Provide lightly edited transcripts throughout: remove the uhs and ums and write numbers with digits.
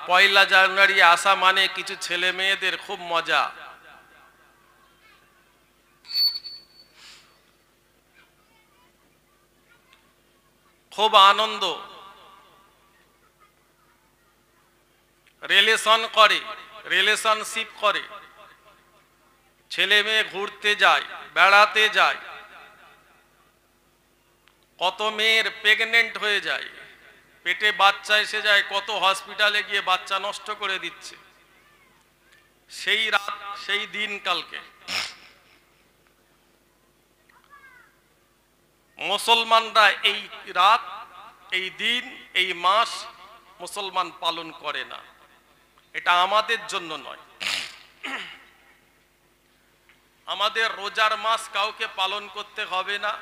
পয়লা জানুয়ারি আসা মানে কিছু ছেলে মেয়েদের খুব মজা, খুব আনন্দ, রিলেশনশিপ করে, ছেলে মেয়ে ঘুরতে যায়, বেড়াতে যায়, কত মেয়ের প্রেগনেন্ট হয়ে যায়, পেটে বাচ্চা এসে যায়, কত হসপিটালে গিয়ে বাচ্চা নষ্ট করে দিচ্ছে। সেই রাত, সেই দিন কালকে মুসলমানরা এই রাত, এই দিন, এই মাস মুসলমান পালন করে না। এটা আমাদের জন্য নয়। আমাদের রোজার মাস কাউকে পালন করতে হবে না।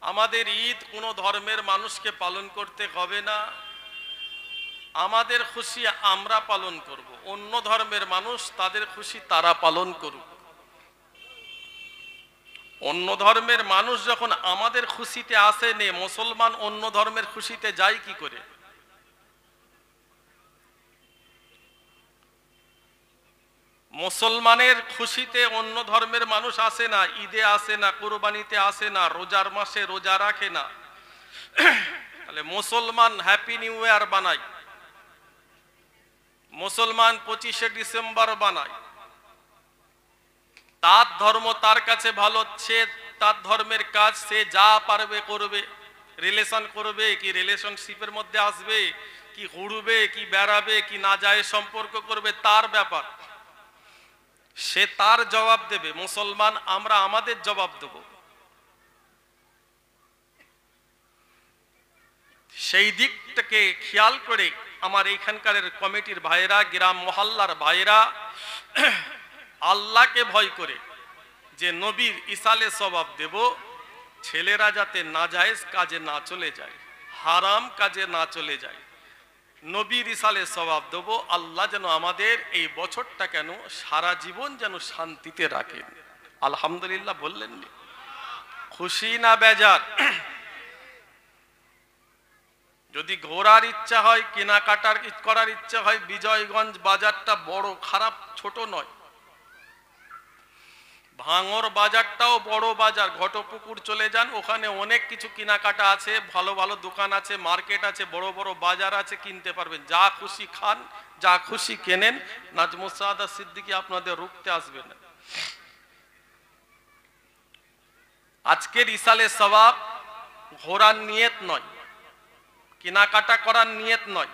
আমাদের ঈদ কোনো ধর্মের মানুষকে পালন করতে হবে না। আমাদের খুশি আমরা পালন করব, অন্য ধর্মের মানুষ তাদের খুশি তারা পালন করুক। অন্য ধর্মের মানুষ যখন আমাদের খুশিতে আসেনি, মুসলমান অন্য ধর্মের খুশিতে যায় কি করে? মুসলমানের খুশিতে অন্য ধর্মের মানুষ আসে না, ঈদে আসে না, কুরবানিতে আসে না, রোজার মাসে রোজা রাখে না। তাহলে মুসলমান হ্যাপি নিউ ইয়ার বানায়, মুসলমান 25শে ডিসেম্বর বানায়। তার ধর্ম তার কাছে ভালো, সে তার ধর্মের কাজ সে যা পারবে করবে। রিলেশন করবে কি রিলেশনশিপের মধ্যে আসবে, কি ঘুরবে কি বেড়াবে কি না যায় সম্পর্ক করবে, তার ব্যাপার, সে তার জবাব দেবে। মুসলমান আমরা আমাদের জবাব দেব। সেই দিকটাকে খেয়াল করে আমার এইখানকার কমিটির ভাইরা, গ্রাম মহল্লার ভাইরা আল্লাহকে ভয় করে যে নবীর ইসালে সওয়াব দেব, ছেলেরা যাতে নাজায়েজ কাজে না চলে যায়, হারাম কাজে না চলে যায়, নবীর ইসালে সওয়াব দেব। আল্লাহ যেন আমাদের এই বছরটা কেন সারা জীবন যেন শান্তিতে রাখেন। আলহামদুলিল্লাহ বললেন, খুশি না বেজার? যদি ঘোরার ইচ্ছা হয়, কেনাকাটার করার ইচ্ছা হয়, বিজয়গঞ্জ বাজারটা বড় খারাপ ছোট নয়, ভাঙর বাজারটাও বড় বাজার। ঘটপুকুর চলে যান, ওখানে অনেক কিছু কেনাকাটা আছে, ভালো ভালো দোকান আছে, মার্কেট আছে, বড় বড় বাজার আছে, কিনতে পারবেন। যা খুশি খান, যা খুশি কেনেন। নাজমুস সাআদা সিদ্দিকী আপনাদের রুখতে আসবে না। আজকের ইসালে সওয়াব ঘোরার নিয়ত নয়, কেনাকাটা করার নিয়ত নয়।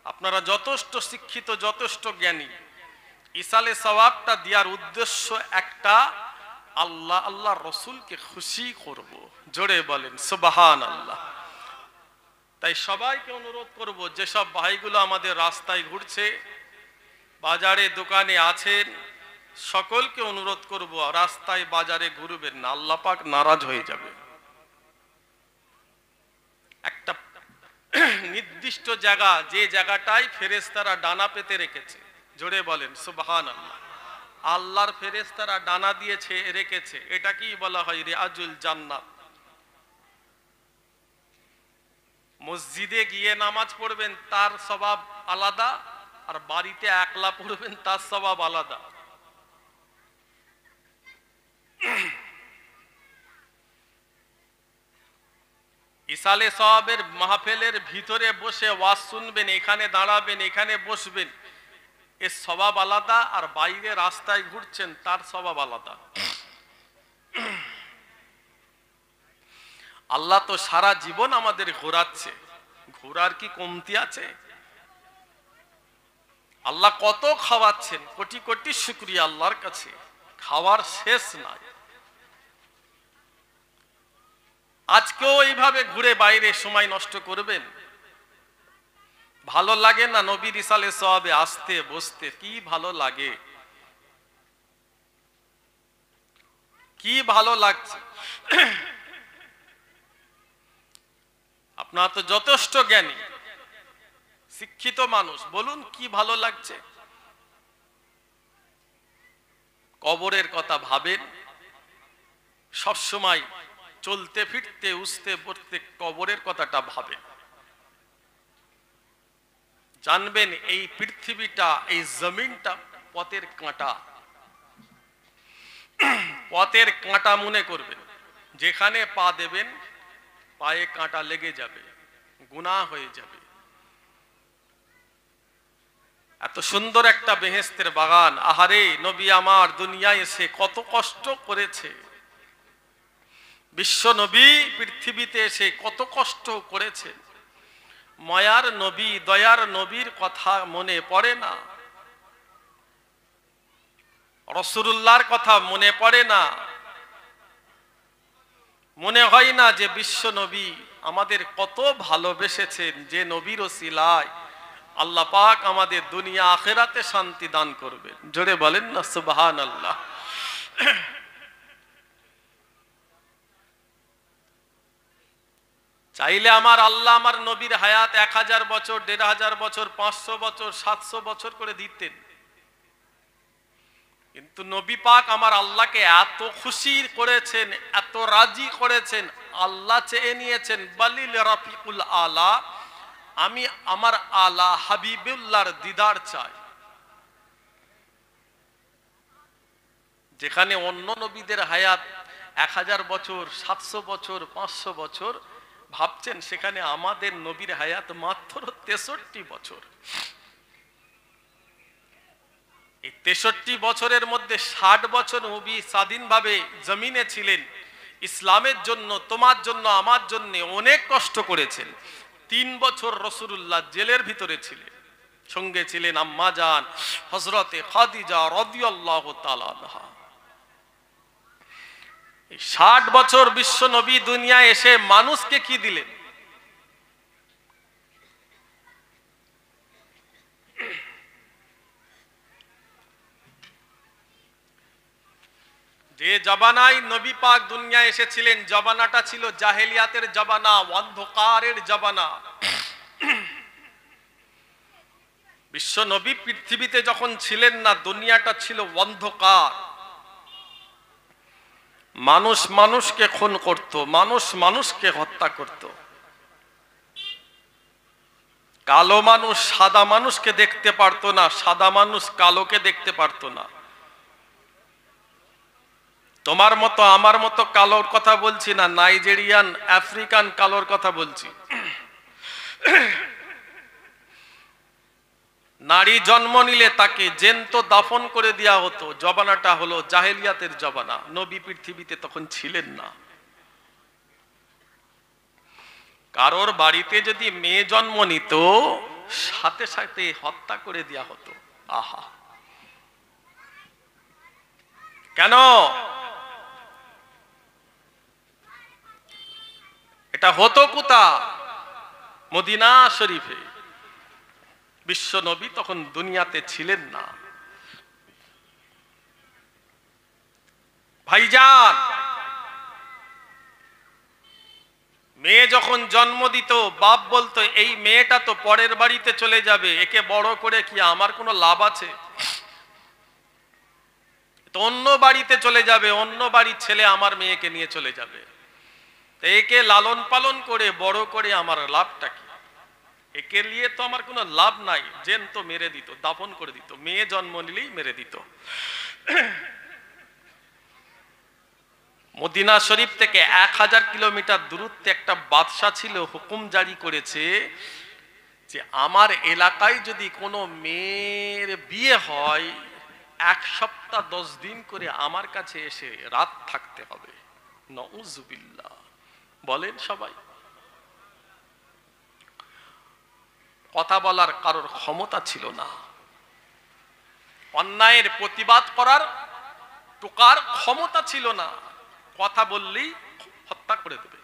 আপনারা যথেষ্ট শিক্ষিত, যথেষ্ট জ্ঞানী। ইসালে সওয়াবটা দেওয়ার উদ্দেশ্য একটা, আল্লাহ আল্লাহ রসুলকে খুশি করব। জোরে বলেন সুবহানাল্লাহ। তাই সবাইকে অনুরোধ করব, যেসব ভাইগুলো আমাদের রাস্তায় ঘুরছে, বাজারে দোকানে আছেন, সকলকে অনুরোধ করব রাস্তায় বাজারে ঘুরবেন না, আল্লাহ পাক নারাজ হয়ে যাবে। একটা নির্দিষ্ট জায়গা, যে জায়গাটায় ফেরেশতারা ডানা পেতে রেখেছে, জোরে বলেন সুবহানাল্লাহ। আল্লাহর ফেরেশতারা ডানা দিয়েছে রেখেছে, এটা কি বলা হয়? রিয়াজুল জান্নাত। মসজিদে গিয়ে নামাজ পড়বেন তার সওয়াব আলাদা, আর বাড়িতে একলা পড়বেন তার সওয়াব আলাদা। ইসালে সওয়াবের মাহফিলের ভিতরে বসে ওয়াজ শুনবেন, এখানে দাঁড়াবেন, এখানে বসবেন, এর সওয়াব আলাদা, আর বাইরে রাস্তায় ঘুরছেন তার সওয়াব আলাদা। আল্লাহ তো সারা জীবন আমাদের ঘোরাচ্ছে, ঘোরার কি কমতি আছে? আল্লাহ কত খাওয়াচ্ছেন, কোটি কোটি শুকরিয়া আল্লাহর কাছে, খাওয়ার শেষ নাই। আজকেও এইভাবে ঘুরে বাইরে সময় নষ্ট করবেন? ভালো লাগে না নবীর ইসালে সওয়াবে আসতে বসতে? কি ভালো লাগে, কি ভালো লাগছে। আপনারা তো যথেষ্ট জ্ঞানী, শিক্ষিত মানুষ, বলুন কি ভালো লাগছে? কবরের কথা ভাবেন সব সময়, চলতে ফিরতে উঠতে পড়তে কবরের কথাটা ভাবেন। জানবেন এই পৃথিবীটা, এই জমিনটা পথের কাঁটা। পথের কাঁটা মনে করবেন, যেখানে পা দেবেন পায়ে কাঁটা লেগে যাবে, গুনাহ হয়ে যাবে। এত সুন্দর একটা বেহেশতের বাগান, আহারে নবী আমার দুনিয়ায় এসে কত কষ্ট করেছে। বিশ্ব নবী পৃথিবীতে এসে কত কষ্ট করেছে। মায়ার নবী, দয়ার নবীর কথা মনে পড়ে না? রাসূলুল্লাহর কথা মনে পড়ে না? মনে হয় না যে বিশ্ব নবী আমাদের কত ভালোবেসেছেন, যে নবীর ওসিলায় আল্লাহ পাক আমাদের দুনিয়া আখিরাতে শান্তি দান করবেন। জোরে বলেন না সুবহানাল্লাহ। চাইলে আমার আল্লাহ আমার নবীর হায়াত 1000 বছর, 1500 বছর, 500 বছর, 700 বছর করে দিতেন, কিন্তু নবী পাক আমার আল্লাহকে এত খুশি করেছেন, এত রাজি করেছেন, আল্লাহ চেয়ে নিয়েছেন বালিল রাফিকুল আলা, আমি আমার আলা হাবিবুল্লাহর দিদার চাই। যেখানে অন্য নবীদের হায়াত 1000 বছর, 700 বছর, 500 বছর ভাবছেন, সেখানে আমাদের নবীর হায়াত মাত্র 63 বছর। এই 63 বছরের মধ্যে 60 বছর নবী স্বাধীনভাবে জমিনে ছিলেন, ইসলামের জন্য, তোমার জন্য, আমার জন্য অনেক কষ্ট করেছেন। 3 বছর রাসূলুল্লাহ জেলের ভিতরে ছিলেন, সঙ্গে ছিলেন আম্মা জান হযরতে খাদিজা রাদিয়াল্লাহু তাআলা আনহা। 60 বছর বিশ্ব নবী দুনিয়ায় এসে মানুষকে কি দিলেন? যে জবানায় নবী পাক দুনিয়ায় এসেছিলেন, জবানাটা ছিল জাহেলিয়াতের জবানা, অন্ধকারের জবানা। বিশ্ব নবী পৃথিবীতে যখন ছিলেন না, দুনিয়াটা ছিল অন্ধকার। মানুষ মানুষকে খুন করত, মানুষ মানুষকে হত্যা করত। কালো মানুষ সাদা মানুষকে দেখতে পারতো না, সাদা মানুষ কালোকে দেখতে পারতো না। তোমার মতো আমার মতো কালোর কথা বলছি না, নাইজেরিয়ান আফ্রিকান কালোর কথা বলছি। নারী জন্ম নিলে তাকে জ্যান্ত দাফন করে দেওয়া হতো। জবানাটা হলো জাহেলিয়াতের জবানা, নবী পৃথিবীতে তখন ছিলেন না। কারোর বাড়িতে যদি মেয়ে জন্ম নিত, সাথে সাথে হত্যা করে দেওয়া হতো। আহা, কেন? এটা হতো কোথা? মদিনা শরীফে। বিশ্ব নবী তখন দুনিয়াতে ছিলেন না। ভাইজান, মেয়ে যখন জন্ম দিত, বাপ বলতো এই মেয়েটা তো পরের বাড়িতে চলে যাবে, একে বড় করে কি আমার কোনো লাভ আছে? তো অন্য বাড়িতে চলে যাবে, অন্য বাড়ির ছেলে আমার মেয়েকে নিয়ে চলে যাবে, একে লালন পালন করে বড় করে আমার লাভটা কি? একে নিয়ে তো আমার কোনো লাভ নাই। জ্যান্ত মেরে দিত, দাফন করে দিত, মেয়ে জন্ম নিলেই মেরে দিত। মদিনা শরীফ থেকে 1000 কিলোমিটার দূরত্বে একটা বাদশা ছিল, হুকুম জারি করেছে যে আমার এলাকায় যদি কোনো মেয়ের বিয়ে হয়, 1 সপ্তাহ 10 দিন করে আমার কাছে এসে রাত থাকতে হবে। নাউযুবিল্লাহ, বলেন সবাই। কথা বলার কারোর ক্ষমতা ছিল না, অন্যায়ের প্রতিবাদ করার টোকার ক্ষমতা ছিল না। কথা বললেই হত্যা করে দেবে।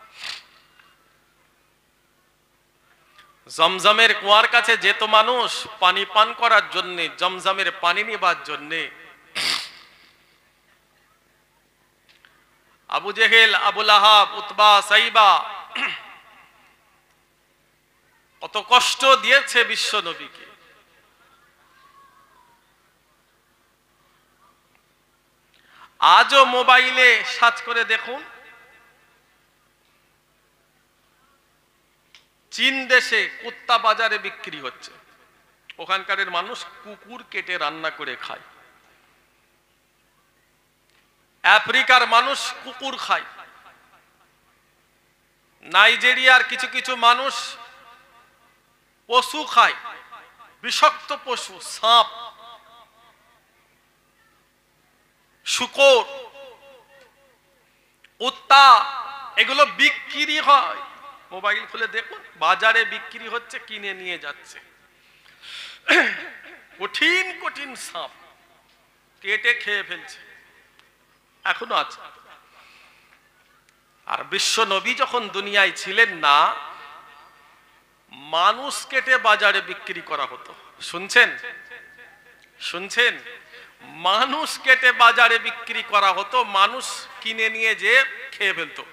জমজমের কুয়ার কাছে যেত মানুষ পানি পান করার জন্য, জমজমের পানি নেবার জন্য। আবু জেহেল, আবু লাহাব, উতবা, সাইবা কত কষ্ট দিয়েছে বিশ্ব নবীকে। আজও মোবাইলে সার্চ করে দেখুন, চীন দেশে কুত্তা বাজারে বিক্রি হচ্ছে। ওখানকারের মানুষ কুকুর কেটে রান্না করে খায়। আফ্রিকার মানুষ কুকুর খায়। নাইজেরিয়ার কিছু কিছু মানুষ পশু খায়, বিষাক্ত পশু, সাপ, শূকর, কুত্তা, এগুলো বিক্রি হয়। মোবাইল খুলে দেখুন, বাজারে বিক্রি হচ্ছে, কিনে নিয়ে যাচ্ছে। কঠিন কঠিন সাপ কেটে খেয়ে ফেলছে, এখনো আছে। আর বিশ্ব নবী যখন দুনিয়ায় ছিলেন না, মানুষ কেটে বাজারে বিক্রি করা হতো। শুনছেন শুনছেন মানুষ কেটে বাজারে বিক্রি করা হতো, মানুষ কিনে নিয়ে যে খেয়ে ফেলতো।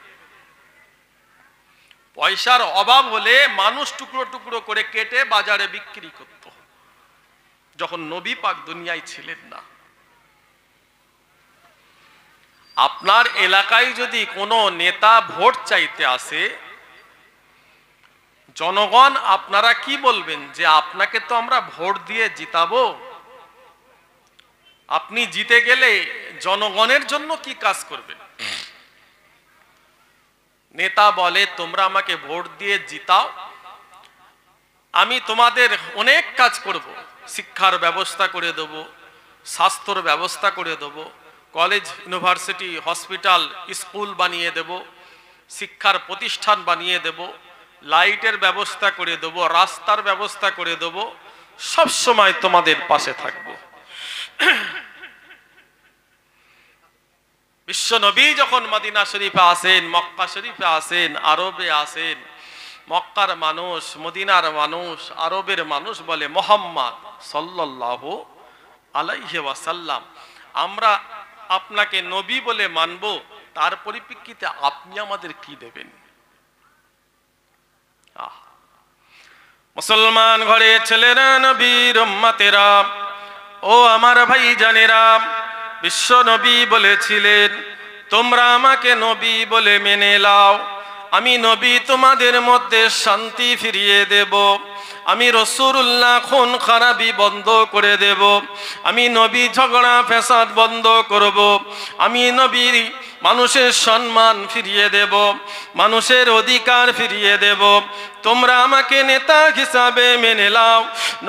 পয়সার অভাব হলে মানুষ টুকরো টুকরো করে কেটে বাজারে বিক্রি করত, যখন নবী পাক দুনিয়ায় ছিলেন না। আপনার এলাকায় যদি কোনো নেতা ভোট চাইতে আসে, জনগণ আপনারা কি বলবেন? যে আপনাকে তো আমরা ভোট দিয়ে জিতাবো, আপনি জিতে গেলে জনগণের জন্য কি কাজ করবেন? নেতা বলে, তোমরা আমাকে ভোট দিয়ে জিতাও, আমি তোমাদের অনেক কাজ করব, শিক্ষার ব্যবস্থা করে দেব, স্বাস্থ্যর ব্যবস্থা করে দেব, কলেজ, ইউনিভার্সিটি, হসপিটাল, স্কুল বানিয়ে দেব, শিক্ষার প্রতিষ্ঠান বানিয়ে দেব, লাইটের ব্যবস্থা করে দেব, রাস্তার ব্যবস্থা করে দেব, সব সময় তোমাদের পাশে থাকব। বিশ্ব নবী যখন মদিনা শরীফে আসেন, মক্কা শরীফে আসেন, আরবে আসেন, মক্কার মানুষ, মদিনার মানুষ, আরবের মানুষ বলে, মুহাম্মদ সাল্লাল্লাহু আলাইহি ওয়াসাল্লাম, আমরা আপনাকে নবী বলে মানব, তার পরিপ্রেক্ষিতে আপনি আমাদের কি দেবেন? মুসলমান ঘরে ছেলেরা, নবীর উম্মতেরা, ও আমার ভাই জানেরা, বিশ্ব নবী বলেছিলেন, তোমরা আমাকে নবী বলে মেনে নাও, আমি নবী তোমাদের মধ্যে শান্তি ফিরিয়ে দেব, আমি রাসূলুল্লাহ খুন খারাপি বন্ধ করে দেব, আমি নবী ঝগড়া ফ্যাসাদ বন্ধ করব, আমি নবী মানুষের সম্মান ফিরিয়ে দেব, মানুষের অধিকার ফিরিয়ে দেব। তোমরা আমাকে নেতা হিসাবে মেনে নাও,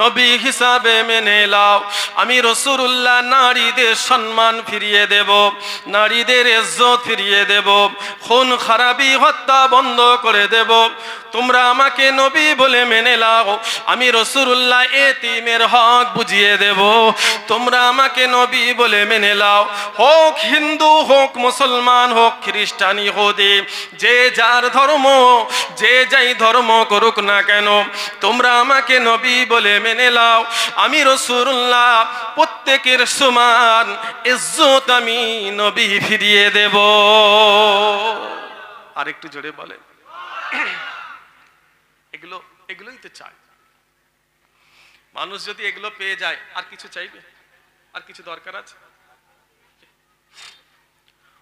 নবী হিসাবে মেনে নাও, আমি রাসূলুল্লাহ নারীদের সম্মান ফিরিয়ে দেব, নারীদের ইজ্জত ফিরিয়ে দেব, খুন খারাপি হত্যা বন্ধ করে দেব। তোমরা আমাকে নবী বলে মেনে নাও, আমি রাসূলুল্লাহ এতিমের হক বুঝিয়ে দেব। তোমরা আমাকে নবী বলে মেনে নাও, হোক হিন্দু, হোক মুসলমান, হোক খ্রিস্টান, ইহুদি, যে যার ধর্ম, যে যাই ধর্ম করুক না কেন, তোমরা আমাকে নবী বলে মেনে নাও, আমি রাসূলুল্লাহ প্রত্যেকের সমান ইজ্জত আমি নবী ফিরিয়ে দেব। আর একটু জোরে বলেন। এগুলোই তো চায় মানুষ। যদি এগুলো পেয়ে যায়, আর কিছু চাইবে? আর কিছু দরকার আছে?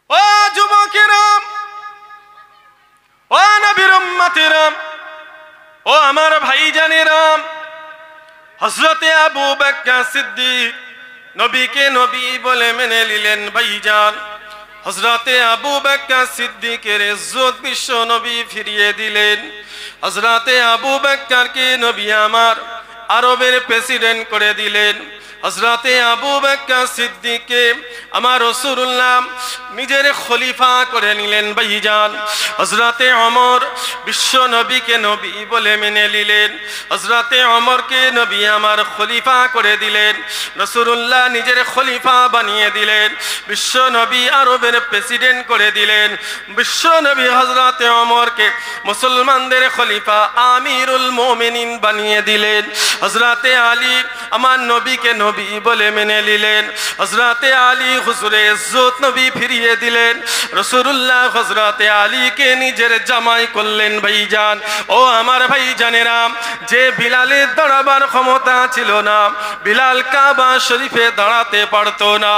ও যুবকেরা, ও নবীর উম্মতেরা, ও আমার ভাইজানেরা, হযরতে আবু বকর সিদ্দিক নবীকে নবী বলে মেনে নিলেন। ভাইজান, হযরতে আবু বকর সিদ্দিকের ইজ্জত বিশ্ব নবী ফিরিয়ে দিলেন। হযরতে আবু বকরকে নবী আমার আরবের প্রেসিডেন্ট করে দিলেন। হযরতে আবু বকর সিদ্দিককে আমার রাসূলুল্লাহ নিজের খলিফা করে নিলেন। ভাইজান, হযরতে ওমর বিশ্ব নবীকে নবী বলে মেনে নিলেন। হযরতে ওমরকে নবী আমার খলিফা করে দিলেন। রাসূলুল্লাহ নিজের খলিফা বানিয়ে দিলেন। বিশ্ব নবী আরবের প্রেসিডেন্ট করে দিলেন। বিশ্ব নবী হযরতে ওমরকে মুসলমানদের খলিফা, আমিরুল মুমিনিন বানিয়ে দিলেন। হযরতে আলী আমার নবীকে নবী বলে মেনে নিলেন। হযরতে আলী হুজুরে ইজ্জত নবী ফিরিয়ে দিলেন। রাসূলুল্লাহ হযরতে আলীকে নিজের জামাই করলেন। ভাইজান, ও আমার ভাইজানেরা, যে বিলালের দাঁড়াবার ক্ষমতা ছিল না, বিলাল কাবা শরীফে দাঁড়াতে পারতো না,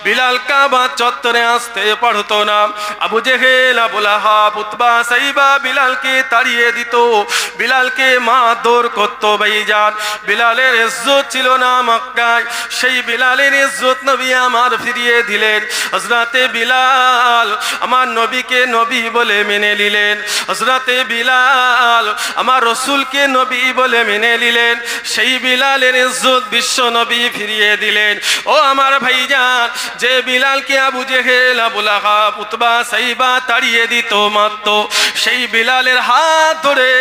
বিলাল কাবা চত্বরে আসতে পারতো না, আবু জেহেল, আবু লাহাব, উতবা, সাইবা বিলালকে তাড়িয়ে দিত, বিলালকে মারধর করত। ভাইজান, বিলালের ইজ্জত ছিল না মক্কায়, সেই বিলালের ইজ্জত নবী আমার ফিরিয়ে দিলেন। হযরতে বিলাল আমার নবীকে নবী বলে মেনে নিলেন। হযরতে বিলাল আমার রাসূলকে নবী বলে মেনে নিলেন। সেই বিলালের ইজ্জত বিশ্ব নবী ফিরিয়ে দিলেন। ও আমার ভাইজান, যে বিলালকে আবু জেহেল, আবু লাহাব, উতবা, সাইবা তাড়িয়ে দিত, মারতো, সেই বিলালের হাত ধরে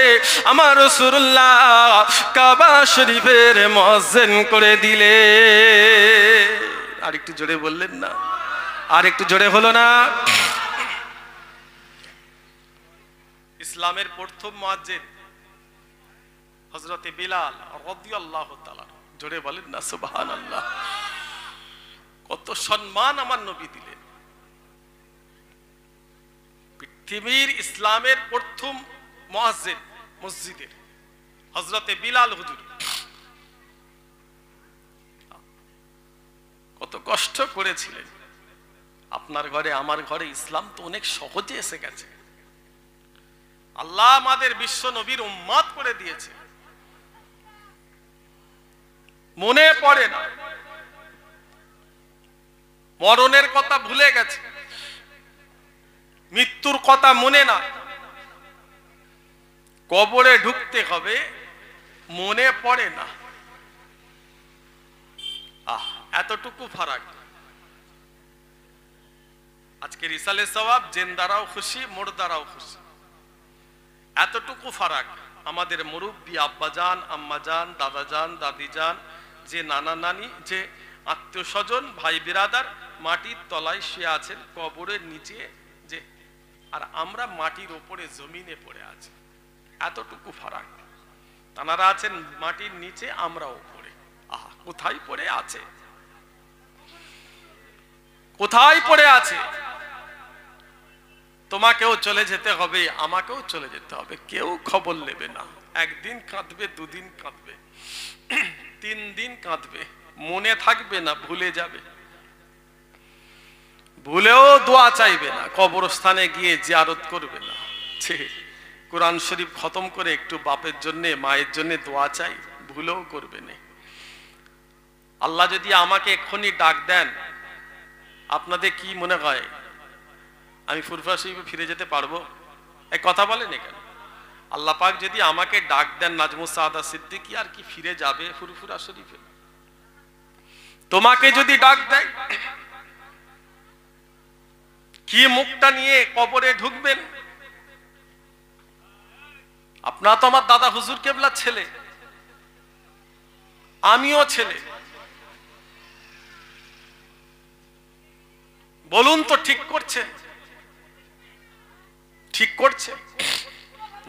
আমার রাসূলুল্লাহ কাবা শরীফের মুয়াজ্জিন করে দিলে। আর একটু জোরে বললেন না? আর একটু জোরে হলো না? ইসলামের প্রথম মুয়াজ্জিন হযরতে বিলাল রাদিয়াল্লাহু তাআলা। জোরে বলেন না সুবহানাল্লাহ। কত সম্মান আমার নবী দিলেন। পৃথিবীর ইসলামের প্রথম মুয়াজ্জিন মসজিদের হযরতে বিলাল হুজুর কত কষ্ট করেছিলেন। আপনার ঘরে আমার ঘরে ইসলাম তো অনেক সহজে এসে গেছে। আল্লাহ আমাদের বিশ্ব নবীর উম্মত করে দিয়েছে। মনে পড়ে না, মরণের কথা ভুলে গেছে, মৃত্যুর কথা মনে না, কবরে ঢুকতে হবে মনে পড়ে না। এতটুকু ফারাক। আজকের ইসালে সওয়াব জেন্দারাও খুশি, মুর্দারাও খুশি, এতটুকু ফারাক। আমাদের মুরব্বী আব্বাজান, আম্মাজান, দাদাজান, দাদিজান, যে নানা নানি, যে আত্মীয় স্বজন, ভাই বিরাদার মাটির তলায় শুয়ে আছেন, কবরের নিচে, যে আর আমরা মাটির উপরে জমিনে পড়ে আছি, এতটুকু ফারাক। তানারা আছেন মাটির নিচে, আমরা উপরে। কোথায় পড়ে আছে? কোথায় পড়ে আছে? তোমাকেও চলে যেতে হবে, আমাকেও চলে যেতে হবে। কেউ খবর নেবে না। একদিন কাঁদবে, দুদিন কাঁদবে, 3 দিন কাঁদবে, মনে থাকবে না, ভুলে যাবে। ভুলেও দোয়া চাইবে না, কবরস্থানে গিয়ে জিয়ারত করবে না। কোরআন শরীফ খতম করে একটু বাপের জন্য, মায়ের জন্য দোয়া চাই, ভুলেও করবে না। আল্লাহ যদি আমাকে এক্ষুনি ডাক দেন, আপনাদের কি মনে হয় আমি ফুরফুরা শরীফে ফিরে যেতে পারবো? এই কথা বলেন কেন? আল্লাহ পাক যদি আমাকে ডাক দেন, নাজমুস সাআদা সিদ্দিকী আর কি ফিরে যাবে ফুরফুরা শরীফে? তোমাকে যদি ডাক দেয়, কি মুখটা নিয়ে কবরে ঢুকবেন? আপনারা তো আমার দাদা হুজুর কেবলার ছেলে, আমিও ছেলে। বলুন তো, ঠিক করছে? ঠিক করছে?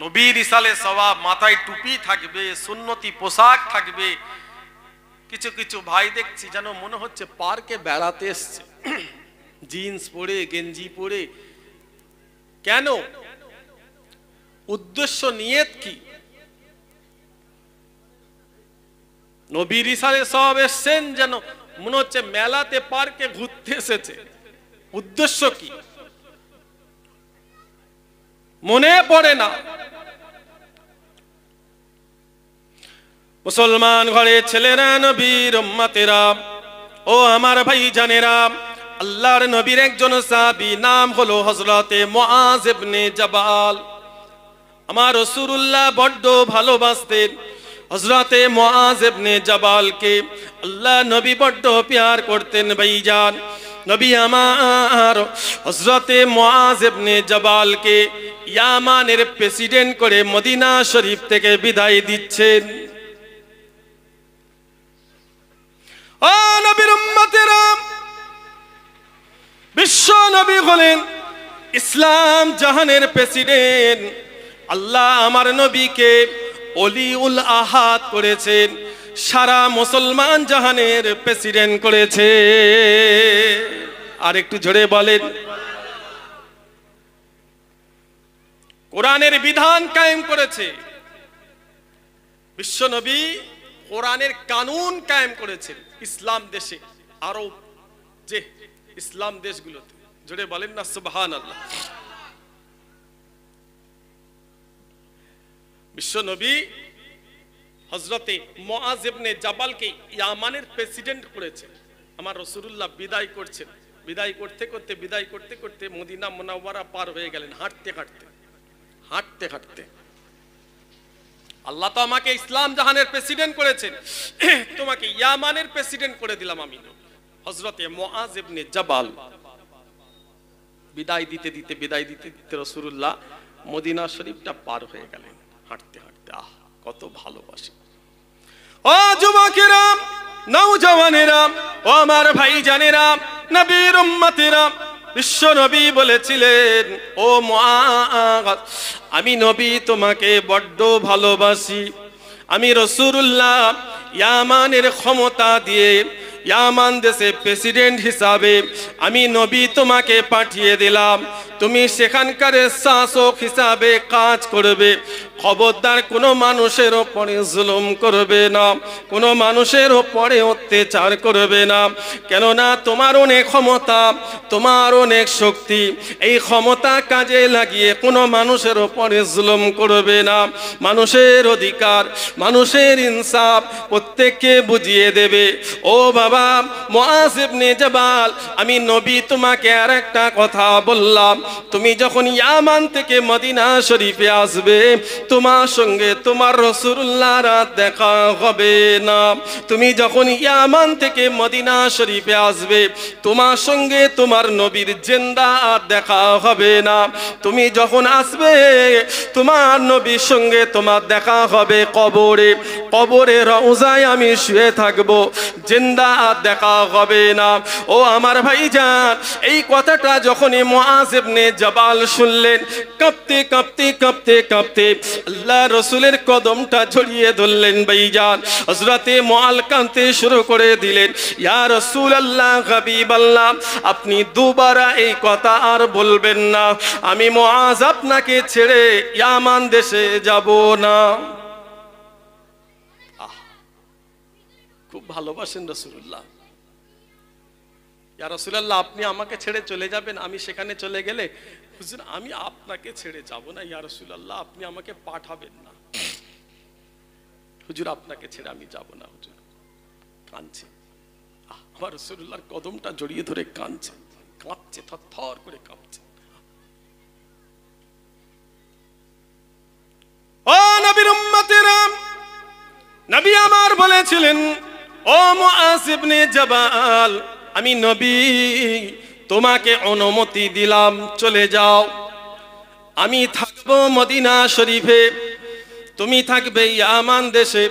নবীর ইসালে সওয়াব, মাথায় টুপি থাকবে, সুন্নতি পোশাক থাকবে। কিছু কিছু ভাই দেখছি যেন মনে হচ্ছে পার্কে বেড়াতে এসছে, জিন্স পরে, গেঞ্জি পরে। কেন? উদ্দেশ্য, নিয়ত কি? নবীর ইসালে সওয়াব এসছেন যেন মনে হচ্ছে মেলাতে, পার্কে ঘুরতে এসেছে। উদ্দেশ্য কি? মনে পড়ে না। মুসলমান ঘরে ছেলেরা, নবীর উম্মতেরা, ও আমার ভাই জানেরা, আল্লাহর নবীর একজন সাহাবী, নাম হলো হযরতে মুআজ ইবনে জাবাল। আমার রাসূলুল্লাহ বড্ড ভালোবাসতেন হযরতে মুআজ ইবনে জাবালকে। আল্লাহ নবী বড্ড প্যার করতেন। ভাইজান, নবী আমার হযরতে মুআজ ইবনে জাবালকে ইয়ামানের প্রেসিডেন্ট করে মদিনা শরীফ থেকে বিদায় দিচ্ছেন। ও নবীর উম্মতেরা, বিশ্ব নবী হলেন ইসলাম জাহানের প্রেসিডেন্ট। আল্লাহ আমার নবীকে ওলিউল আহাদ করেছেন। সারা মুসলমান জাহানের প্রেসিডেন্ট করেছে। আর একটু জোরে বলেন। কোরআনের বিধান কায়েম করেছে বিশ্বনবী, কোরআনের কানুন কায়েম করেছেন ইসলাম দেশে, আরব যে ইসলাম দেশগুলোতে। জোরে বলেন না সুবহানাল্লাহ। বিশ্বনবী হযরতে মুআজ ইবনে জাবালকে ইয়ামানের প্রেসিডেন্ট করেছেন। আমার রাসূলুল্লাহ বিদায় করছেন, বিদায় করতে করতে মদিনা মুনাওয়ারা পার হয়ে গেলেন হাঁটতে হাঁটতে। আল্লাহ তো আমাকে ইসলাম জাহানের প্রেসিডেন্ট করেছেন, তোমাকে ইয়ামানের প্রেসিডেন্ট করে দিলাম আমি। হযরতে মুআজ ইবনে জাবাল বিদায় দিতে রাসূলুল্লাহ মদিনা শরীফটা পার হয়ে গেলেন হাঁটতে। আহ, কত ভালোবাসি। ও যুবকেরা, নওজওয়ানেরা, ও আমার ভাইজানেরা, নবীর উম্মতেরা, বিশ্ব নবী বলেছিলেন, ও মুআজ, আমি নবী তোমাকে বড্ড ভালোবাসি। আমি রাসূলুল্লাহ ইয়ামানের ক্ষমতা দিয়ে ইয়ামান দেশে প্রেসিডেন্ট হিসাবে আমি নবী তোমাকে পাঠিয়ে দিলাম। তুমি সেখানকার শাসক হিসাবে কাজ করবে। খবরদার কোনো মানুষের ওপরে জুলুম করবে না, কোনো মানুষের ওপরে অত্যাচার করবে না। কেননা তোমার অনেক ক্ষমতা, তোমার অনেক শক্তি, এই ক্ষমতা কাজে লাগিয়ে কোনো মানুষের ওপরে জুলুম করবে না। মানুষের অধিকার, মানুষের ইনসাফ প্রত্যেককে বুঝিয়ে দেবে। ও বাবা মুআজ ইবনে জাবাল, আমি নবী তোমাকে আর একটা কথা বললাম, তুমি যখন ইয়ামান থেকে মদিনা শরীফে আসবে, তোমার সঙ্গে তোমার রাসূলুল্লাহর দেখা হবে না। তুমি যখন ইয়ামান থেকে মদিনা শরীফে আসবে, তোমার সঙ্গে তোমার নবীর জিন্দা দেখা হবে না। তুমি যখন আসবে, তোমার নবীর সঙ্গে তোমার দেখা হবে কবরে। কবরে রওজায় আমি শুয়ে থাকবো, জিন্দা দেখা হবে না। ও আমার ভাইজান, এই কথাটা যখনই মুআজ ইবনে জাবাল শুনলেন, কাঁপতে আল্লাহ রাসূলের কদমটা জড়িয়ে ধরলেন। ভাইজান হযরতে মুআজ কাঁদতে শুরু করে দিলেন, ইয়া রাসূলুল্লাহ, হাবিবাল্লাহ, আপনি দুবারা এই কথা আর বলবেন না। আমি মুআজ আপনাকে ছেড়ে ইয়ামান দেশে যাব না। খুব ভালোবাসেন রাসূলুল্লাহ। ইয়া রাসূলুল্লাহ, আপনি আমাকে ছেড়ে চলে যাবেন, আমি সেখানে চলে গেলে হুজুর আমি আপনাকে ছেড়ে যাব না। ইয়া রাসূলুল্লাহ, আপনি আমাকে পাঠাবেন না। হুজুর আপনাকে ছেড়ে আমি যাব না। হুজুর কাঁদছে, আমার রাসূলুল্লাহর কদমটা জড়িয়ে ধরে কাঁদছে, থরথর করে কাঁপছে। ও নবীর উম্মতেরা, নবী আমার বলেছিলেন, ও মুআজ ইবনে জাবাল, আমি নবী তোমাকে অনুমতি দিলাম, চলে যাও। আমি থাকবো মদিনা শরীফে, তুমি থাকবে ইয়ামান দেশে।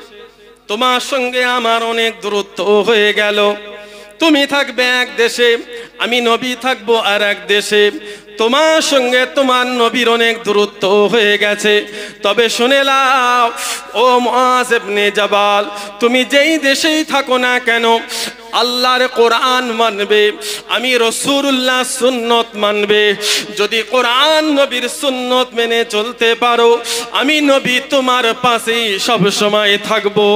তোমার সঙ্গে আমার অনেক দূরত্ব হয়ে গেল। তুমি থাকবে এক দেশে, আমি নবী থাকবো আর এক দেশে। তোমার সঙ্গে তোমার নবীর অনেক দূরত্ব হয়ে গেছে। তবে শুনে নাও, ও মুআজ ইবনে জাবাল, তুমি যেই দেশেই থাকো না কেন, আল্লাহর কোরআন মানবে, আমি রাসূলুল্লাহ সুন্নত মানবে। যদি কোরআন নবীর সুন্নত মেনে চলতে পারো, আমি নবী তোমার পাশেই সব সময় থাকবো।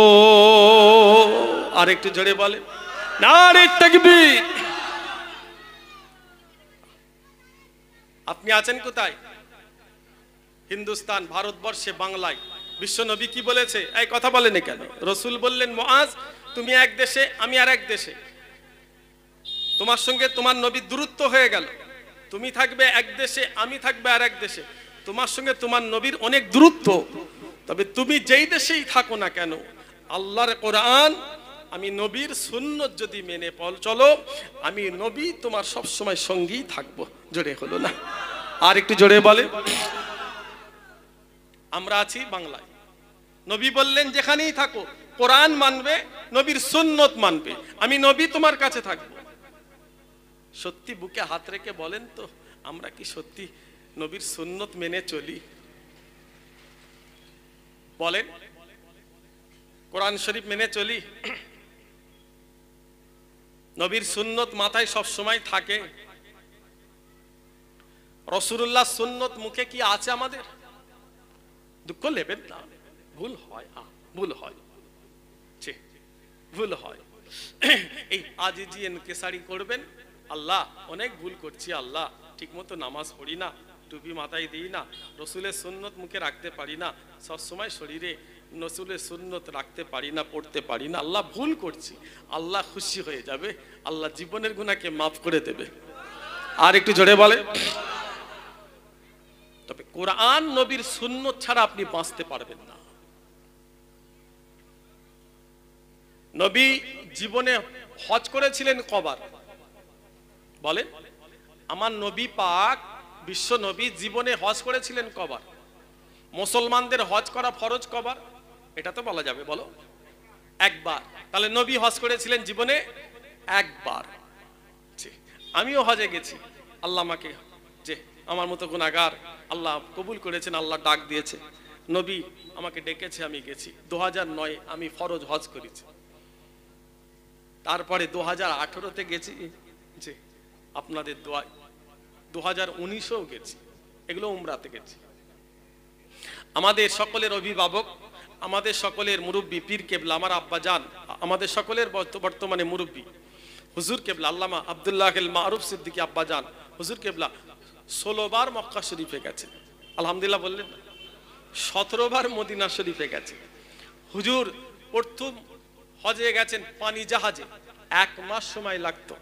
আর একটু জোরে বলে নারে তাকবীর। আপনি আছেন কোথায়? হিন্দুস্তান, ভারতবর্ষে, বাংলায়। বিশ্বনবী কি বলেছে? এই কথা বলেন কেন? রাসূল বললেন, মুআজ তুমি এক দেশে, আমি আর এক দেশে। তোমার সঙ্গে তোমার নবীর দূরত্ব হয়ে গেল। তুমি থাকবে এক দেশে, আমি থাকবে আর এক দেশে। তোমার সঙ্গে তোমার নবীর অনেক দূরত্ব। তবে তুমি যেই দেশেই থাকো না কেন, আল্লাহর কোরআন, আমি নবীর সুন্নত যদি মেনে চলো, আমি নবী তোমার সব সময় সঙ্গী থাকবো। জোরে হলো না? আর একটু জোরে বলে। আমরা আছি বাংলায়। নবী বললেন, যেখানেই থাকো কোরআন মানবে, নবীর সুন্নত মানবে, আমি নবী তোমার কাছে থাকবো। সত্যি বুকে হাত রেখে বলেন তো, আমরা কি সত্যি নবীর সুন্নত মেনে চলি? বলেন। কোরআন শরীফ মেনে চলি, নবীর সুন্নত মাথায় সব সময় থাকে, রাসূলুল্লাহ সুন্নত মুখে কি আছে আমাদের? দুঃখ নেবেন না, ভুল হয়, ভুল হয়, ভুল হয়। এই আজিজি এনকেসারি করবেন, আল্লাহ অনেক ভুল করছি, আল্লাহ ঠিকমতো নামাজ পড়ি না, টুপি মাথায় দিই না, রসুলের সুন্নত মুখে রাখতে পারি না, সবসময় শরীরে রসুলের সুন্নত রাখতে পারি না, পড়তে পারি না, আল্লাহ ভুল করছি। আল্লাহ খুশি হয়ে যাবে, আল্লাহ জীবনের গুনাহকে মাফ করে দেবে। আর একটু জোরে বলে। তবে কোরআন নবীর সুন্নত ছাড়া আপনি বাঁচতে পারবেন না। নবী জীবনে হজ করেছিলেন কবার বলেন? আমার নবী পাক বিশ্ব নবী জীবনে হজ করেছিলেন কবার? মুসলমানদের হজ করা ফরজ কবার এটা তো বলা যাবে, বলো? একবার। তাহলে নবী হজ করেছিলেন জীবনে একবার। আমিও হজে গেছি, আল্লাহ আমাকে যে আমার মতো গুনাহগার আল্লাহ কবুল করেছেন, আল্লাহ ডাক দিয়েছে, নবী আমাকে ডেকেছে, আমি গেছি। 2009 আমি ফরজ হজ করেছি। তারপরে 2018-তে গেছি, যে আপনাদের দোয়ায় 2019-এও গেছি, এগুলো উমরাতে গেছি। আমাদের সকলের অভিভাবক, আমাদের সকলের মুরব্বী পীর কেবলা, আমার আব্বা জান, আমাদের সকলের বর্তমানে মুরব্বী হুজুর কেবলা আল্লামা আব্দুল্লাহ আল মারুফ সিদ্দিকী আব্বা জান হুজুর কেবলা 16 বার মক্কা শরীফে গেছে, আলহামদুলিল্লাহ বললেন। 17 বার মদিনা শরীফে গেছে। হুজুর প্রথম হজে গেছেন পানি জাহাজে, 1 মাস সময় লাগতো,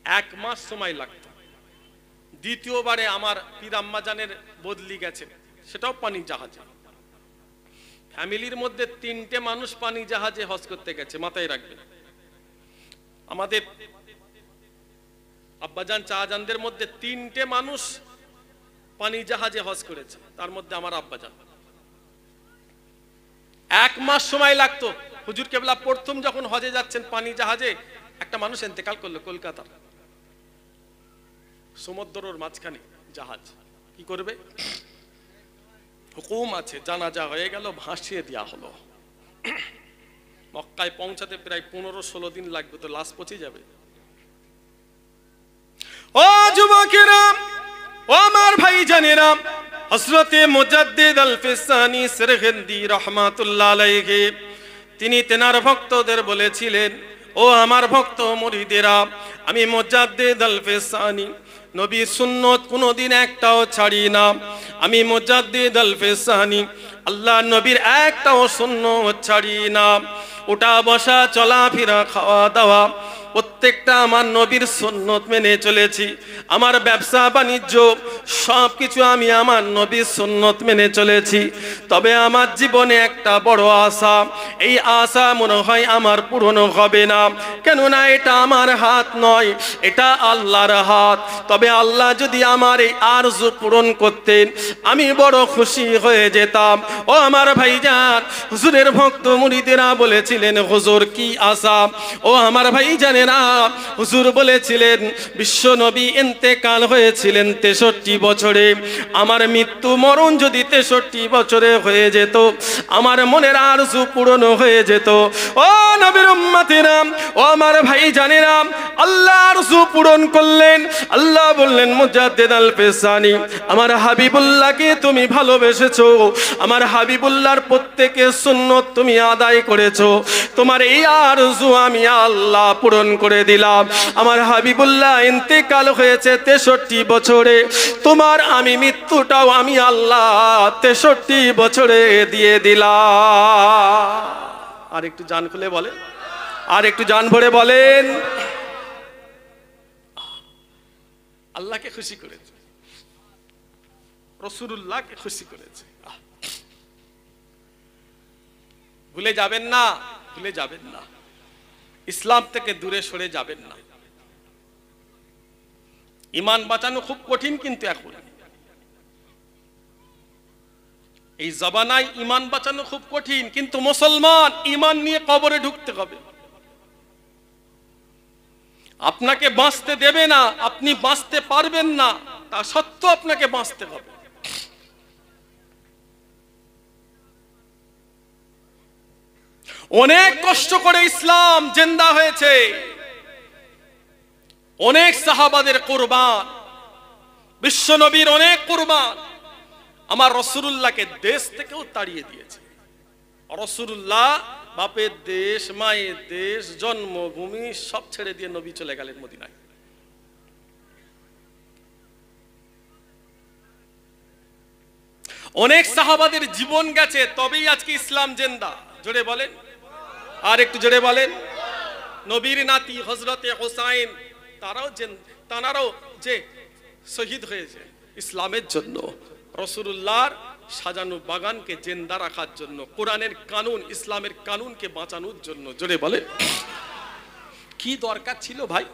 1 মাস সময় লাগতো। দ্বিতীয়বারে আমার পীর আম্মা জানের বদলি গেছেন, সেটাও পানি জাহাজে। ফ্যামিলির মধ্যে 3টে মানুষ পানি জাহাজে হজ করতে গেছে, মাথায় রাখবেন। আমাদের আব্বাজান চাচাজানদের মধ্যে 3টে মানুষ পানি জাহাজে হজ করেছে, তার মধ্যে আমার আব্বাজান। 1 মাস সময় লাগতো। হুজুর কেবলা প্রথম যখন হজে যাচ্ছেন পানি জাহাজে, একটা মানুষ ইন্তেকাল করলো কলকাতার, সমুদ্রের মাঝখানে জাহাজ, কি করবে? হুকুম আছে, জানাজা হয়ে গেল, ভাসিয়ে দেওয়া হলো। মক্কায় পৌঁছাতে প্রায় 15-16 দিন লাগবে, তো লাশ পচে যাবে। ও যুবকেরা, ও আমার ভাইজানেরা, হযরতে মুজাদ্দিদ আল-ফিসানি সিরহিন্দি রাহমাতুল্লাহ আলাইহি তিনি তেনার ভক্তদের বলেছিলেন, ও আমার ভক্ত মুরিদেরা, আমি মুজাদ্দিদ আল-ফিসানি নবীর সুন্নত কোনোদিন একটাও ছাড়ি না। আমি মুজাদ্দিদ আল-ফিসানি আল্লাহ নবীর একটাও সুন্নত ছাড়ি না। ওটা বসা, চলাফেরা, খাওয়া দাওয়া প্রত্যেকটা আমার নবীর সুন্নত মেনে চলেছি। আমার ব্যবসা বাণিজ্য সব কিছু আমি আমার নবীর সুন্নত মেনে চলেছি। তবে আমার জীবনে একটা বড় আশা, এই আশা মনে হয় আমার পূরণ হবে না, কেননা এটা আমার হাত নয়, এটা আল্লাহর হাত। তবে আল্লাহ যদি আমার এই আরজু পূরণ করতেন, আমি বড় খুশি হয়ে যেতাম। ও আমার ভাইজান, হুজুরের ভক্ত মুরিদেরা বলেছিলেন, হুজুর কি আশা? ও আমার ভাইজান, হুজুর বলেছিলেন, বিশ্ব নবী ইন্তেকাল হয়েছিলেন 63 বছরে। আমার মৃত্যু মরণ যদি 63 বছরে হয়ে যেত, আমার মনের আরজু পূরণ হয়ে যেত। ও নবীর উম্মতেরা, ও আমার ভাইজানেরা, আল্লাহ আরজু পূরণ করলেন। আল্লাহ বললেন, মুজাদ্দিদ আল-ফিসানি, আমার হাবিবুল্লাহকে তুমি ভালোবেসেছো, আমার হাবিবুল্লাহর প্রত্যেকের সুন্নত তুমি আদায় করেছো, তোমার এই আরজু আমি আল্লাহ পূরণ করে দিলাম। আমার হাবিবুল্লাহ ইন্তেকাল হয়েছে 63 বছরে, তোমার আমি মৃত্যুটাও আমি আল্লাহ 63 বছরে দিয়ে দিলাম। আর একটু জান খুলে বলে, আর একটু জান ভরে বলেন, আল্লাহকে খুশি করেছে, রাসূলুল্লাহকে খুশি করেছে। ভুলে যাবেন না, ভুলে যাবেন না, ইসলাম থেকে দূরে সরে যাবেন না। ঈমান বাঁচানো খুব কঠিন, কিন্তু এখন এই জামানায় ঈমান বাঁচানো খুব কঠিন, কিন্তু মুসলমান ঈমান নিয়ে কবরে ঢুকতে হবে। আপনাকে বাঁচতে দেবে না, আপনি বাঁচতে পারবেন না, তা সত্ত্বেও আপনাকে বাঁচতে হবে। অনেক কষ্ট করে ইসলাম জিন্দা হয়েছে, অনেক সাহাবাদের কুরবান, বিশ্ব নবীর অনেক কুরবান। আমার রাসূলুল্লাহকে দেশ থেকেও তাড়িয়ে দিয়েছে। রাসূলুল্লাহ বাপের দেশ, মায়ের দেশ, জন্মভূমি সব ছেড়ে দিয়ে নবী চলে গেলেন মদিনায়। অনেক সাহাবাদের জীবন গেছে, তবেই আজকে ইসলাম জিন্দা। জোরে বলেন, আর একটু জোরে বলেন। নবীর নাতি হযরতে হুসাইন তারাও যে শহীদ হয়েছে ইসলামের জন্য, রাসূলুল্লাহর সাজানো বাগানকে জিন্দা রাখার জন্য, কোরআনের কানুন, ইসলামের কানুনকে বাঁচানোর জন্য। জোরে বলেন, কি দরকার ছিল ভাই?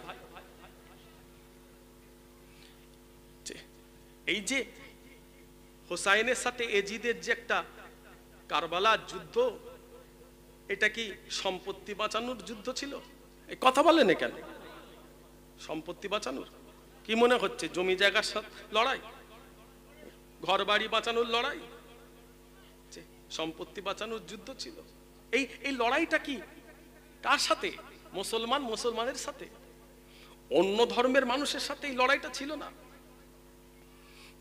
এই যে হুসাইনের সাথে এজিদের যে একটা কারবালার যুদ্ধ, এটা কি সম্পত্তি বাঁচানোর যুদ্ধ ছিল? এই কথা বলেন কেন? সম্পত্তি বাঁচানোর কি মনে হচ্ছে? জমি জায়গার সাথে লড়াই, ঘর বাড়ি বাঁচানোর লড়াই, সম্পত্তি বাঁচানোর যুদ্ধ ছিল। এই লড়াইটা কি কার সাথে? মুসলমানের সাথে, অন্য ধর্মের মানুষের সাথে এই লড়াইটা ছিল না।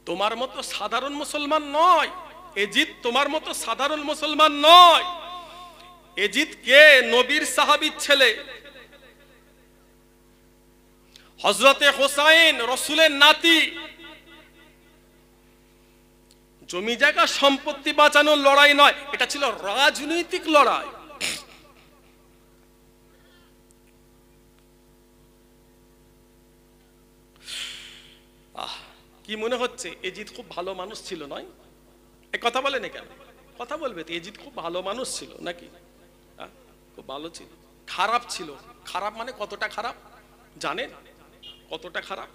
তোমার মতো সাধারণ মুসলমান নয় এজিদ, তোমার মতো সাধারণ মুসলমান নয়। এজিদ কে? নবীর সাহাবীর ছেলে, হযরতে হুসাইন রাসূলের নাতি। জমি জায়গা সম্পত্তি বাঁচানোর লড়াই নয়, এটা ছিল রাজনৈতিক লড়াই। কি মনে হচ্ছে এজিদ খুব ভালো মানুষ ছিল? নয়, এই কথা বলেন কেন? কথা বলবে তো, এজিদ খুব ভালো মানুষ ছিল নাকি? খুব ভালো ছিল? খারাপ ছিল? খারাপ মানে কতটা খারাপ জানেন? কতটা খারাপ?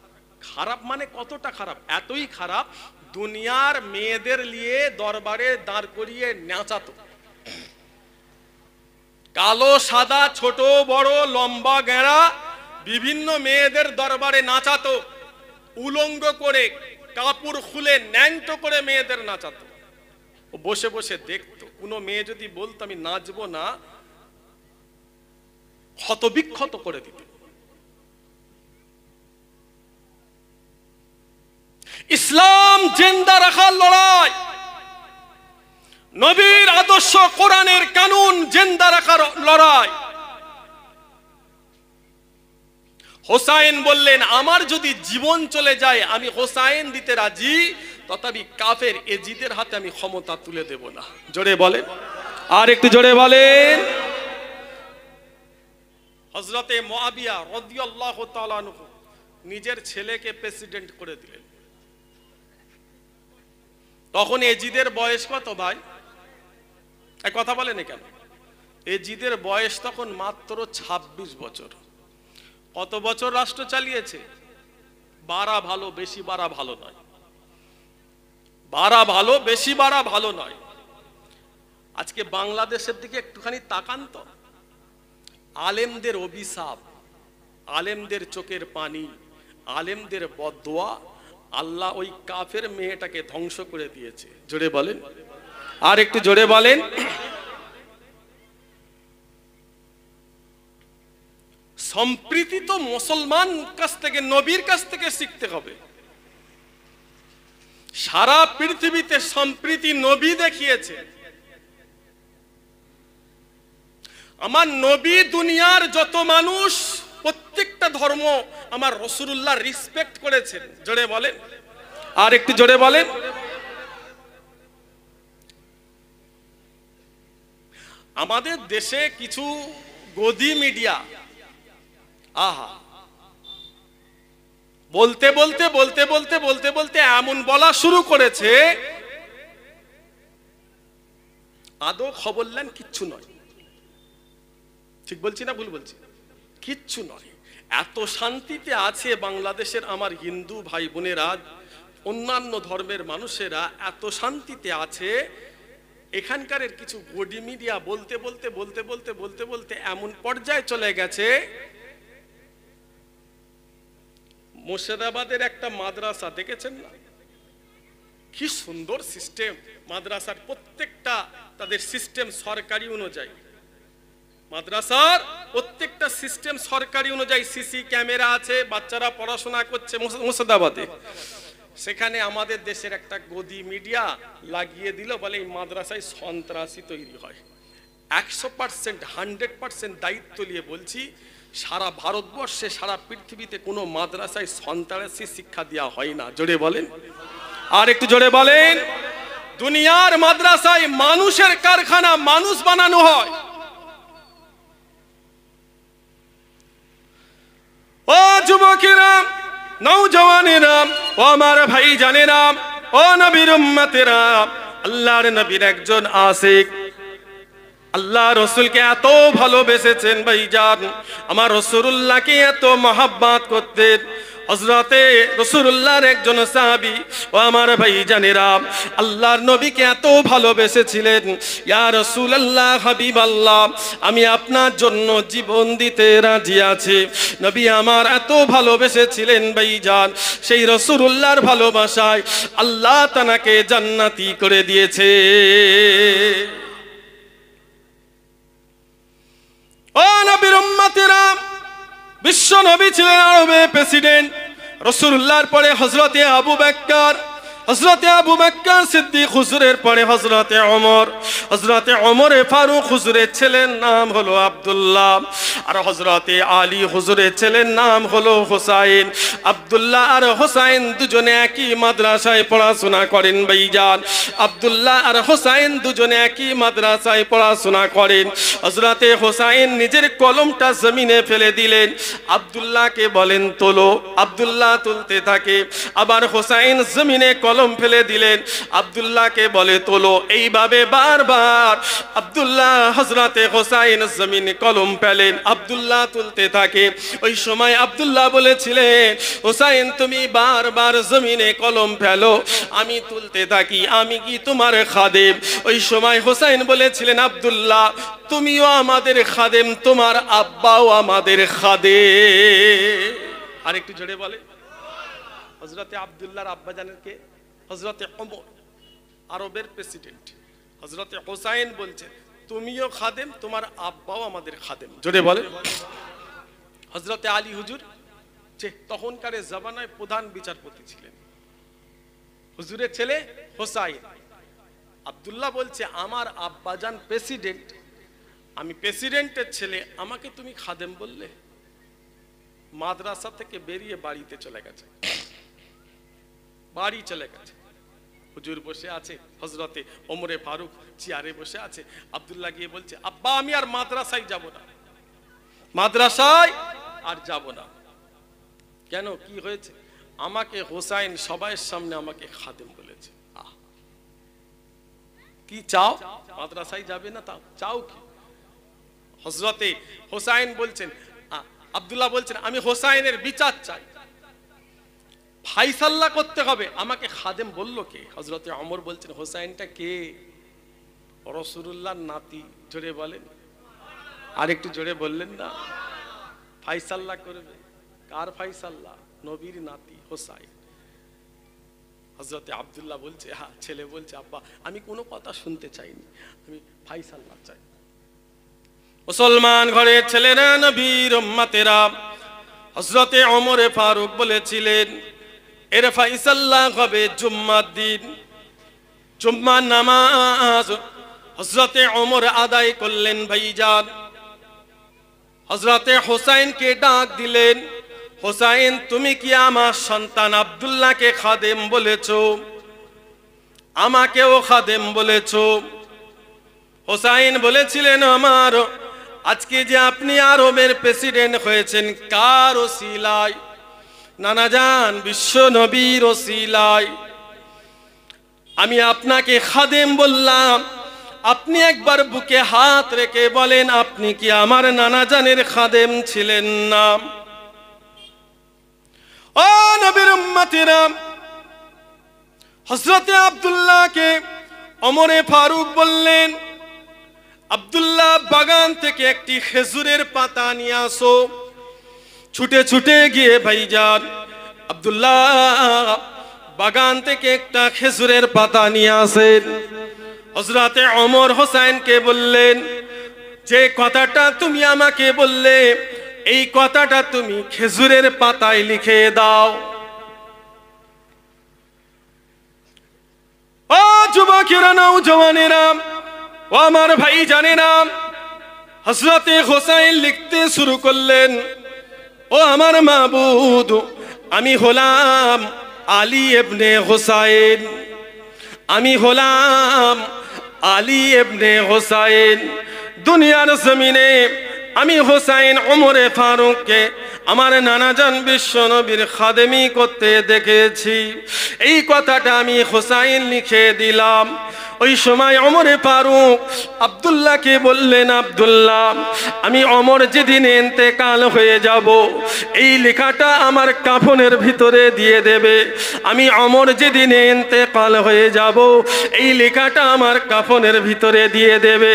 খারাপ মানে কতটা খারাপ? এতই খারাপ, দুনিয়ার মেয়েদের নিয়ে দরবারে দাঁড় করিয়ে নাচাতো। কালো সাদা ছোট বড় লম্বা গেঁড়া বিভিন্ন মেয়েদের দরবারে নাচাতো, উলঙ্গ করে কাপড় খুলে ন্যাংটো করে মেয়েদের নাচাতো। ও বসে বসে দেখতো। কোনো মেয়ে যদি বলতো আমি নাচবো না, ক্ষতবিক্ষত করে দিত। ইসলাম জিন্দা রাখার লড়াই, নবীর আদর্শ কোরআনের কানুন জিন্দা রাখার লড়াই। হোসাইন বললেন, আমার যদি জীবন চলে যায় আমি হোসাইন দিতে রাজি, তথাপি কাফের এজিদের হাতে আমি ক্ষমতা তুলে দেব না। জোরে বলেন, আর একটু জোরে বলেন। হযরতে মুআবিয়া রাদিয়াল্লাহু তাআলা আনহু নিজের ছেলেকে প্রেসিডেন্ট করে দিলেন। তখন এজিদের বয়স কত ভাই? এক কথা বলেন কেন? এজিদের বয়স তখন মাত্র 26 বছর। কত বছর রাষ্ট্র চালিয়েছে? 12 ভালো, বেশি 12 ভালো নয়। 12 ভালো, বেশি 12 ভালো নয়। আজকে বাংলাদেশের দিকে একটুখানি তাকান তো। আলেমদের অভিশাপ, আলেমদের চোখের পানি, আলেমদের বদদোয়া, আল্লাহ ওই কাফের মেয়েটাকে ধ্বংস করে দিয়েছে। জোরে বলেন, আর একটু জোরে বলেন। সম্প্রীতি তো মুসলমান কাছ থেকে, নবীর কাছ থেকে শিখতে হবে। সারা পৃথিবীতে সম্প্রীতি নবী দেখিয়েছে। আমার নবী দুনিয়ার যত মানুষ, প্রত্যেকটা ধর্ম আমার রাসূলুল্লাহ রেসপেক্ট করেছেন। জোরে বলেন, আর একটু জোরে বলেন। আমাদের দেশে কিছু গদি মিডিয়া বলতে বলতে বলতে বলতে বলতে বলতে এমন বলা শুরু করেছে, আদৌ খবর নেন কিচ্ছু নয়। ঠিক বলছি না ভুল বলছি? কিচ্ছু নয়। এত শান্তিতে আছে বাংলাদেশের আমার হিন্দু ভাই বোনেরা, অন্যান্য ধর্মের মানুষেরা এত শান্তিতে আছে। এখানকার কিছু গদি মিডিয়া বলতে বলতে বলতে বলতে বলতে বলতে এমন পর্যায়ে চলে গেছে, মুর্শিদাবাদের একটা মাদ্রাসা দেখেছেন না? কি সুন্দর সিস্টেম মাদ্রাসার, প্রত্যেকটা তাদের সিস্টেম সরকারি অনুযায়ী। মাদ্রাসার প্রত্যেকটা সিস্টেম সরকারি অনুযায়ী, সিসি ক্যামেরা আছে, বাচ্চারা পড়াশোনা করছে মুর্শিদাবাদে। সেখানে আমাদের দেশের একটা গদি মিডিয়া লাগিয়ে দিল, বলে এই মাদ্রাসায় সন্ত্রাসী তৈরি হয়। 100% 100% দায়িত্ব নিয়ে বলছি, সারা ভারতবর্ষে সারা পৃথিবীতে কোনো মাদ্রাসায় সন্ত্রাসী শিক্ষা দেওয়া হয় না। জোরে বলেন, আর একটু জোরে বলেন। দুনিয়ার মাদ্রাসায় মানুষের কারখানা, মানুষ বানানো হয়। ও যুবকেরা, নওজওয়ানেরা, ও আমার ভাই জানেরা, ও নবীর উম্মতেরা, আল্লাহর নবীর একজন আশিক, আল্লাহ রসুলকে এত ভালোবেসেছেন ভাইজান, আমার রাসূলুল্লাহকে এত মহব্বত করতেন। হযরতে রাসূলুল্লাহর একজন সাহাবী, ও আমার ভাইজানেরা, আল্লাহর নবীকে এত ভালোবেসেছিলেন, ইয়া রাসূলুল্লাহ, হাবিবাল্লাহ, আমি আপনার জন্য জীবন দিতে রাজি আছি। নবী আমার এত ভালোবেসেছিলেন ভাইজান, সেই রাসূলুল্লাহর ভালোবাসায় আল্লাহ তানাকে জান্নাতি করে দিয়েছে। ও নবীর উম্মতেরা, বিশ্ব নবী ছিলেন আরবের প্রেসিডেন্ট। রাসূলুল্লাহর পরে হযরতে আবু বকর, হযরতে আবু বকর সিদ্দিক হুজুরের পরে হযরতে ওমর, হযরতে ওমরে ফারুক হুজুরের ছেলের নাম হলো আব্দুল্লাহ, আর হযরতে আলী হুজুরের ছেলের নাম হলো হোসাইন। আব্দুল্লাহ আর হোসাইন দুজনে একই মাদ্রাসায় পড়াশোনা করেন ভাইজান। আব্দুল্লাহ আর হোসাইন দুজনে একই মাদ্রাসায় পড়াশোনা করেন। হযরতে হোসাইন নিজের কলমটা জমিনে ফেলে দিলেন, আব্দুল্লাহকে বলেন তোলো, আব্দুল্লাহ তুলতে থাকে। আবার হোসাইন জমিনে কলম ফেলে দিলেন, আব্দুল্লাহকে বলে তোলো। এইভাবে বারবার আব্দুল্লাহ, হযরতে হোসাইন জমিনে কলম ফেলেন, আব্দুল্লাহ তুলতে থাকে। ওই সময় আব্দুল্লাহ বলেছিলেন, হোসাইন তুমি বারবার জমিনে কলম ফেলো, আমি তুলতে থাকি, আমি কি তোমার খাদেম? ওই সময় হোসাইন বলেছিলেন, আব্দুল্লাহ তুমিও আমাদের খাদেম, তোমার আব্বাও আমাদের খাদেম। আর একটু জোরে বলে। হযরতে আব্দুল্লাহর আব্বা জানেন কে? হযরতে ওমর, আরবের প্রেসিডেন্ট। হযরতে হোসাইন বলছেন, তুমিও খাদেম, তোমার আব্বাও আমাদের খাদেম। জোরে বলে। হযরতে আলী হুজুর, যে তখনকার জামানায় প্রধান বিচারপতি ছিলেন, হুজুরের ছেলে হোসাইন। আব্দুল্লাহ বলছে, আমার আব্বাজান প্রেসিডেন্ট, আমি প্রেসিডেন্টের ছেলে, আমাকে তুমি খাদেম বললে? মাদ্রাসা থেকে বেরিয়ে বাড়িতে চলে গেছে, বাড়ি চলে গেছে। হুজুর বসে আছে, হযরতে ওমরে ফারুক চেয়ারে বসে আছে। আব্দুল্লাহ গিয়ে বলছে, আব্বা আমি আর মাদ্রাসায় যাব না, মাদ্রাসায় আর যাব না। কেন, কি হয়েছে? আমাকে হোসাইন সবার সামনে আমাকে খাদেম বলেছে। কি চাও? মাদ্রাসায় যাবে না, তাও চাও কি? হযরতে হোসাইন বলছেন, আব্দুল্লাহ বলছেন, আমি হোসাইনের বিচার চাই, ফাইসাল্লা করতে হবে। আমাকে খাদেম বলল কে? হযরতে ওমর বলছেন, হোসাইনটা কে? রাসূলুল্লাহর নাতি। জোরে বলেন, আর একটু জোরে বললেন না। ফাইসাল্লা করবে, কার ফাইসাল্লা? নবীর নাতি হোসাইন। হযরতে আব্দুল্লাহ বলছে, হ্যাঁ, ছেলে বলছে, আব্বা আমি কোনো কথা শুনতে চাইনি, আমি ফাইসাল্লা চাই। মুসলমান ঘরের ছেলেরা, নবীর উম্মতেরা, হযরতে ওমরে ফারুক বলেছিলেন, এর ফাইসাল্লা হবে জুম্মার দিন। জুম্মার নামাজ হযরতে ওমর আদায় করলেন ভাইজান। হযরতে হোসাইনকে ডাক দিলেন, হোসাইন তুমি কি আমার সন্তান আব্দুল্লাহকে খাদেম বলেছো? আমাকেও খাদেম বলেছো? হোসাইন বলেছিলেন, আমার আজকে যে আপনি আরবের প্রেসিডেন্ট হয়েছেন, কার ওসিলায়? নানা জান বিশ্ব নবীর ওসিলায় আমি আপনাকে খাদেম বললাম। আপনি একবার বুকে হাত রেখে বলেন, আপনি কি আমার নানা জানের খাদেম ছিলেন না? ও নবীর উম্মতেরা, হযরতে আব্দুল্লাহকে ওমরে ফারুক বললেন, আব্দুল্লাহ বাগান থেকে একটি খেজুরের পাতা নিয়ে আসো। ছুটে ছুটে গিয়ে ভাইজান আব্দুল্লাহ বাগান থেকে একটা খেজুরের পাতা নিয়ে আসেন। হযরতে ওমর হোসাইনকে বললেন, যে কথাটা তুমি আমাকে বললে এই কথাটা তুমি খেজুরের পাতায় লিখে দাও। ও যুবকেরা, নওজওয়ানেরা, ও আমার ভাই জানেরা, হযরতে হোসাইন লিখতে শুরু করলেন, ও আমার মাবুদ, আমি হলাম আলী ইবনে হোসাইন, আমি হলাম আলী ইবনে হোসাইন। দুনিয়ার জমিনে আমি হোসাইন ওমরে ফারুককে আমার নানাজান বিশ্ব নবীর খাদেমি করতে দেখেছি। এই কথাটা আমি হোসাইন লিখে দিলাম। ওই সময় ওমরে ফারুক আব্দুল্লাহকে বললেন, আব্দুল্লাহ, আমি ওমর যেদিন ইন্তেকাল হয়ে যাব এই লেখাটা আমার কাফনের ভিতরে দিয়ে দেবে। আমি ওমর যেদিন ইন্তেকাল হয়ে যাব এই লেখাটা আমার কাফনের ভিতরে দিয়ে দেবে।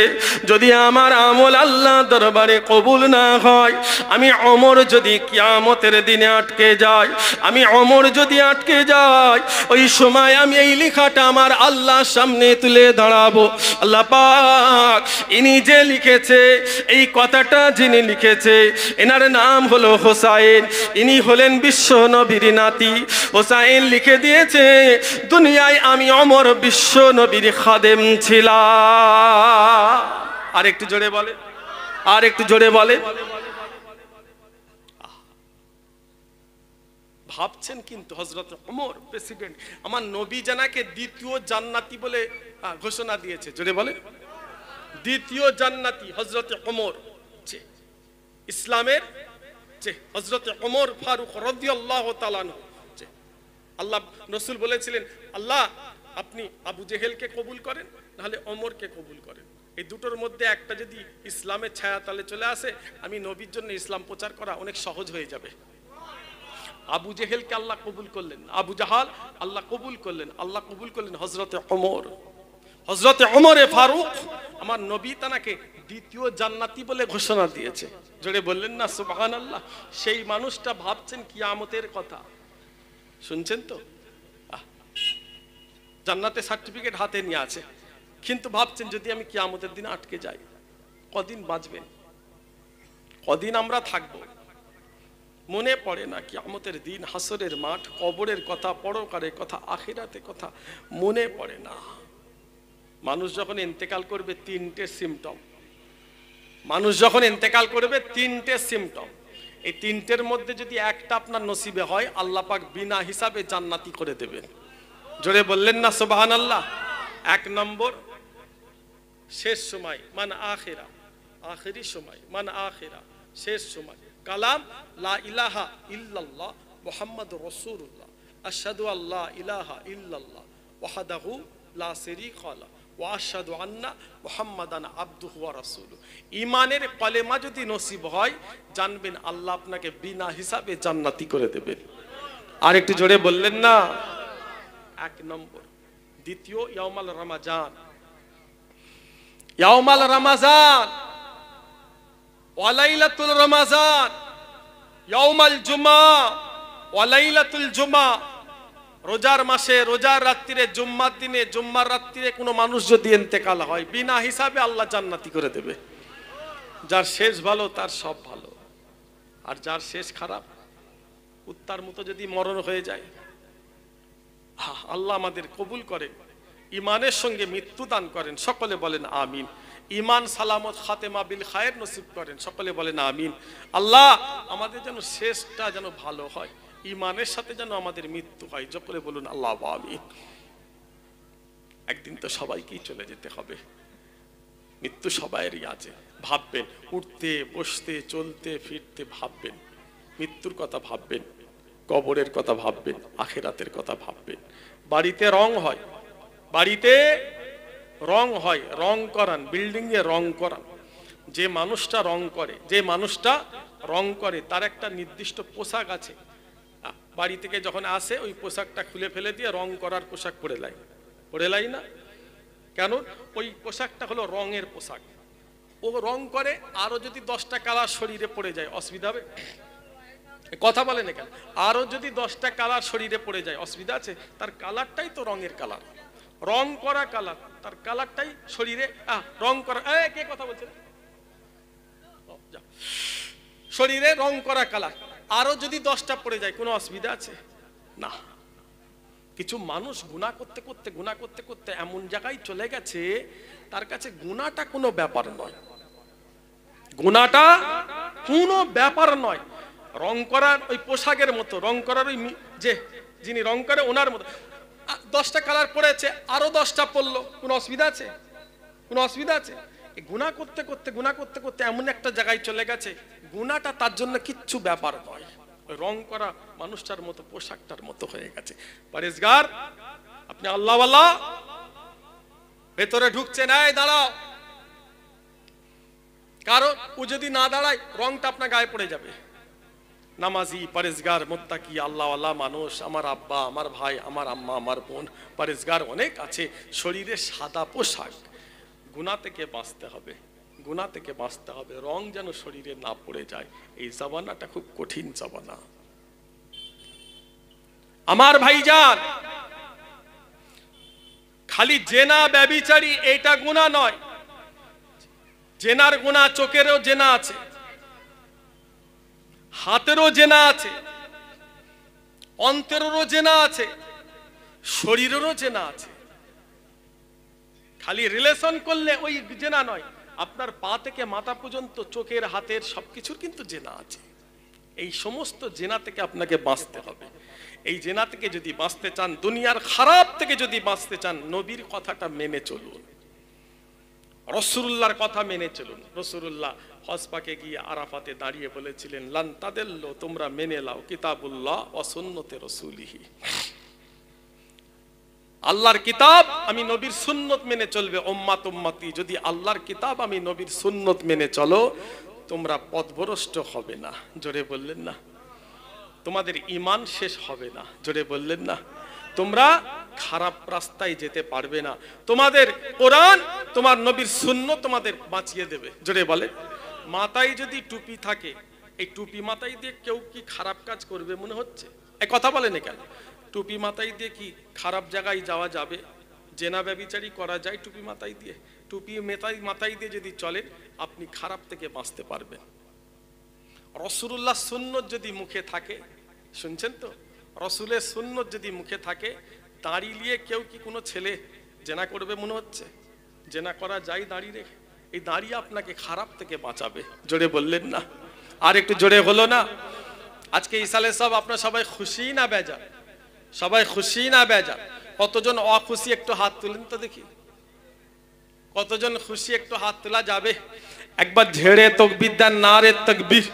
যদি আমার আমল আল্লাহ দরবারে কবুল না হয়, আমি ওমর যদি কিয়ামতের দিনে আটকে যাই, আমি ওমর যদি আটকে যাই, ওই সময় আমি এই লেখাটা আমার আল্লাহর সামনে তুলে দাঁড়াবো। আল্লাহ পাক ইনি যে লিখেছে, এই কথাটা যিনি লিখেছে, এনার নাম হলো হোসাইন। ইনি হলেন বিশ্ব নবীর নাতি। হোসাইন লিখে দিয়েছে, দুনিয়ায় আমি ওমর বিশ্ব নবীর খাদেম ছিলাম। আর একটু জোরে বলে, আর একটু জোরে বলে। ভাবছেন কিন্তু হযরত ওমর প্রেসিডেন্ট, আমার নবী জানাকে দ্বিতীয় জান্নাতি বলে ঘোষণা দিয়েছে। জোরে বলে, দ্বিতীয় জান্নাতি হযরত ওমর, ইসলামের যে হযরত ওমর ফারুক রাদিয়াল্লাহু তাআলা আনহু। আল্লাহ রাসূল বলেছিলেন, আল্লাহ আপনি আবু জেহেলকে কবুল করেন, নাহলে ওমরকে কবুল করেন। এই দুটোর মধ্যে একটা যদি ইসলামের ছায়াতলে চলে আসে, আমি নবীর জন্য ইসলাম প্রচার করা অনেক সহজ হয়ে যাবে। আবু জেহেলকে আল্লাহ কবুল করলেন, আবু জাহাল আল্লাহ কবুল করলেন, আল্লাহ কবুল করলেন হযরতে ওমর। হযরতে ওমরে ফারুক আমার নবী তানাকে দ্বিতীয় জান্নাতি বলে ঘোষণা দিয়েছে। জোরে বললেন না সুবহানাল্লাহ। সেই মানুষটা ভাবছেন কিয়ামতের কথা, শুনছেন তো? জান্নাতের সার্টিফিকেট হাতে নিয়ে আছে, কিন্তু ভাবছেন যদি আমি কিয়ামতের দিন আটকে যাই, কদিন বাঁচবেন, কদিন আমরা থাকবো। মনে পড়ে না কিয়ামতের দিন, হাসরের মাঠ, কবরের কথা, পরকালের কথা, আখিরাতের কথা মনে পড়ে না। মানুষ যখন ইন্তেকাল করবে তিনটে সিমটম, মানুষ যখন ইন্তেকাল করবে তিনটে সিমটম। এই তিনটের মধ্যে যদি একটা আপনার নসিবে হয়, আল্লাহ পাক বিনা হিসাবে জান্নাতি করে দেবেন। জোরে বললেন না সুবহানাল্লাহ। এক নম্বর, শেষ সময়, মান আখিরা, আখিরি সময়, মান আখিরা, শেষ সময়। কালাম লা ইলাহা ইল্লাল্লাহ মুহাম্মাদুর রাসূলুল্লাহ, আশহাদু আল্লা ইলাহা ইল্লাল্লাহ ওয়াহদাহু লা শারীকা লাহু ওয়া আশহাদু আন্না মুহাম্মাদান আবদুহু ওয়া রাসূলুহু। ঈমানের কলেমা যদি নসিব হয়, জানবেন আল্লাহ আপনাকে বিনা হিসাবে জান্নাতি করে দেবেন। আর একটু জোরে বললেন না। এক নম্বর। দ্বিতীয়, ইয়াউমাল রমাজান, ইয়াউমাল রমাজান ওয়া লাইলাতুল রমাজান, ইয়াউমাল জুমা ওয়া লাইলাতুল জুমা। রোজার মাসে, রোজার রাত্রিরে, জুম্মার দিনে, জুম্মার রাত্রিরে কোনো মানুষ যদি ইন্তেকাল হয়, বিনা হিসাবে আল্লাহ জান্নাতি করে দেবে। যার শেষ ভালো তার সব ভালো, আর যার শেষ খারাপ, কুত্তার মতো যদি মরণ হয়ে যায়, আল্লাহ আমাদের কবুল করেন, ইমানের সঙ্গে মৃত্যু দান করেন। সকলে বলেন আমিন। ইমান সালামত খাতেমা বিল খায়ের নসিব করেন। সকলে বলেন আমিন। আল্লাহ আমাদের যেন শেষটা যেন ভালো হয়, ইমানের সাথে যেন আমাদের মৃত্যু হয়। সকলে বলুন আল্লাহ আমিন। একদিন তো সবাইকেই চলে যেতে হবে, মৃত্যু সবাইয়েরই আছে। ভাববেন, উঠতে বসতে চলতে ফিরতে ভাববেন, মৃত্যুর কথা ভাববেন, কবরের কথা ভাববেন, আখিরাতের কথা ভাববেন। বাড়িতে রং হয়, বাড়িতে রং হয়, রং করান, বিল্ডিং এ রং করান। যে মানুষটা রং করে, যে মানুষটা রং করে তার একটা নির্দিষ্ট পোশাক আছে। বাড়ি থেকে যখন আসে ওই পোশাকটা খুলে ফেলে দিয়ে রং করার পোশাক পরে লাই, পরে লাই না কেন? ওই পোশাকটা হলো রঙের পোশাক। ও রং করে, আরো যদি 10টা কালার শরীরে পড়ে যায় অসুবিধা হবে? কথা বলেন কেন? আরো যদি 10টা কালার শরীরে পড়ে যায় অসুবিধা আছে? তার কালারটাই তো রঙের কালার, রং করা কালার, তার কালারটাই শরীরে রং করা। কে কথা বলছেন? শরীরে রং করা কালার, আরো যদি 10টা পড়ে যায় কোনো অসুবিধা আছে? না। কিছু মানুষ গুনাহ করতে করতে এমন জায়গায় চলে গেছে তার কাছে গুনাহটা কোনো ব্যাপার নয়, গুনাহটা কোনো ব্যাপার নয়। রং করার ওই পোশাকের মতো, রং করার ওই যে যিনি রং করে ওনার মতো 10টা কালার পড়েছে, আরো 10টা পড়লো, কোনো অসুবিধা আছে? কোনো অসুবিধা আছে? গুনাহ করতে করতে এমন একটা জায়গায় চলে গেছে গুনাহটা তার জন্য কিচ্ছু ব্যাপার নয়, রং করা মানুষটার মতো, পোশাকটার মতো হয়ে গেছে। পরেজগার, আপনি আল্লাহওয়ালা, ভেতরে ঢুকছে না, দাঁড়াও, কারণ ও যদি না দাঁড়ায় রংটা আপনার গায়ে পড়ে যাবে। নামাজি, পরেজগার, মুত্তাকি, আল্লাহওয়ালা মানুষ, আমার আব্বা, আমার ভাই, আমার আম্মা, আমার বোন, পরেজগার অনেক আছে, শরীরে সাদা পোশাক। গুনাহ থেকে বাঁচতে হবে, গুনাহ থেকে বাঁচতে হবে, রং যেন শরীরে না পড়ে যায়। এই জামানাটা খুব কঠিন জামানা আমার ভাইজান। খালি জেনা ব্যভিচারী এটা গুনাহ নয়, জেনার গুনাহ চোখেরও জেনা আছে, হাতেরও জেনা আছে, অন্তরেরও জেনা আছে, শরীরেরও জেনা আছে। খালি রিলেশন করলে ওই জেনা নয়, আপনার পা থেকে মাথা পর্যন্ত, চোখের, হাতের সবকিছুর কিন্তু জেনা আছে। এই সমস্ত জেনা থেকে আপনাকে বাঁচতে হবে। এই জেনা থেকে যদি বাঁচতে চান, দুনিয়ার খারাপ থেকে যদি বাঁচতে চান, নবীর কথাটা মেনে চলুন, রাসূলুল্লাহর কথা মেনে চলুন। রাসূলুল্লাহ হজ পাকে গিয়ে আরাফাতে দাঁড়িয়ে বলেছিলেন, লান তাদিল্লু, তোমরা মেনে লাও কিতাবুল্লাহ ওয়া সুন্নতে রাসূলিহি, আল্লাহর কিতাব আমি নবীর সুন্নত মেনে চলবে। উম্মাত উম্মতি, যদি আল্লাহর কিতাব আমি নবীর সুন্নত মেনে চলো, তোমরা পথভ্রষ্ট হবে না। জোরে বললেন না? তোমাদের ঈমান শেষ হবে না। জোরে বললেন না? তোমরা খারাপ রাস্তায় যেতে পারবে না। তোমাদের কোরআন, তোমার নবীর সুন্নত তোমাদের বাঁচিয়ে দেবে। জোরে বলে। মাথায় যদি টুপি থাকে, এই টুপি মাথায় দিয়ে কেউ কি খারাপ কাজ করবে মনে হচ্ছে? এই কথা বলেন কেন? টুপি মাথায় দিয়ে কি খারাপ জায়গায় যাওয়া যাবে? জেনা ব্যভিচারী করা যায় টুপি মাথায় দিয়ে? টুপি মাথায় দিয়ে যদি চলে, আপনি খারাপ থেকে বাঁচতে পারবেন। রাসূলুল্লাহ সুন্নত যদি মুখে থাকে, শুনছেন তো, রাসূলের সুন্নত যদি মুখে থাকে, দাড়ি নিয়ে কেউ কি কোনো ছেলে জেনা করবে মনে হচ্ছে? জেনা করা যায় দাড়ি রেখে? এই দাড়ি আপনাকে খারাপ থেকে বাঁচাবে। জোরে বললেন না? আর একটু জোরে হলো না? আজকে ইসালে সব আপনারা সবাই খুশি না বেজার? সবাই খুশি না বেজার? কতজন অখুশি একটু হাত তুলেন তো দেখি। কতজন খুশি একটু হাত তোলা যাবে? একবার ঝেড়ে তাকবীর দেন, নারে তাকবীর।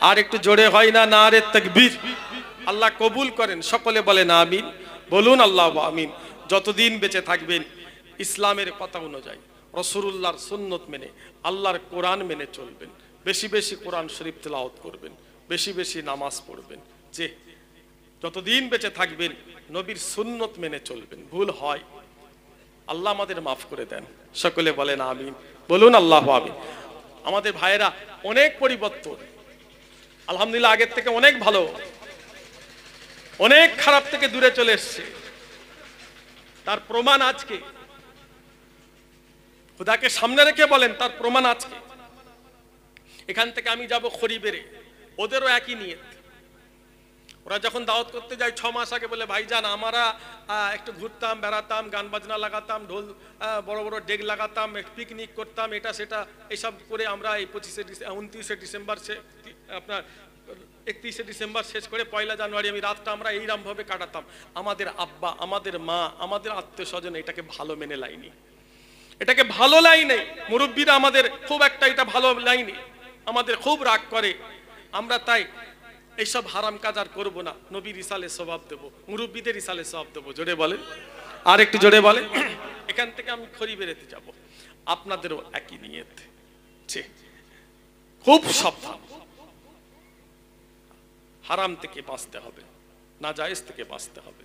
আর একটু জোরে হয় না? নারে তাকবীর। আল্লাহ কবুল করেন, সকলে বলেন আমিন। বলুন আল্লাহ আমিন। যতদিন বেঁচে থাকবেন ইসলামের কথা অনুযায়ী, রাসূলুল্লাহর সুন্নত মেনে, আল্লাহর কোরআন মেনে চলবেন, বেশি বেশি কোরআন শরীফ তেলাওয়াত করবেন, বেশি বেশি নামাজ পড়বেন। যে যতদিন বেঁচে থাকবেন নবীর সুন্নত মেনে চলবেন। ভুল হয় আল্লাহ আমাদের মাফ করে দেন। সকলে বলেন আমিন। বলুন আল্লাহ আমিন। আমাদের ভাইয়েরা অনেক পরিবর্তন, আলহামদুলিল্লাহ, আগের থেকে অনেক ভালো, অনেক খারাপ থেকে দূরে চলে এসছে। তার প্রমাণ আজকে, খোদাকে সামনে রেখে বলেন, তার প্রমাণ আজকে। এখান থেকে আমি যাব খরিবেরে, ওদেরও একই নিয়ত। ওরা যখন দাওয়াত করতে যায় 6 মাস আগে বলে, ভাইজান আমরা একটু ঘুরতাম, বেড়াতাম, গান বাজনা লাগাতাম, ঢোল বড় বড় ডেক লাগাতাম, পিকনিক করতাম, এটা সেটা এইসব করে আমরা এই 29শে ডিসেম্বর আপনার 31শে ডিসেম্বর শেষ করে 1 জানুয়ারি আমি রাতটা আমরা এইরকমভাবে কাটাতাম। আমাদের আব্বা, আমাদের মা, আমাদের আত্মীয় স্বজন এটাকে ভালো মেনে লাইনি, এটাকে ভালো লাইনে। মুরব্বীরা আমাদের খুব একটা এটা ভালো লাইনি, আমাদের খুব রাগ করে। আমরা তাই এইসব হারাম কাজ আর করবো না, নবীর ইসালে সওয়াব দেবো, মুরব্বীদের ইসালে সওয়াব দেবো। জোরে বলেন, আর একটু জোরে বলেন। এখান থেকে আমি খরিবেরেতে যাব, আপনাদেরও একই নিয়ত। খুব সাবধান, হারাম থেকে বাঁচতে হবে, নাজায়েজ থেকে বাঁচতে হবে।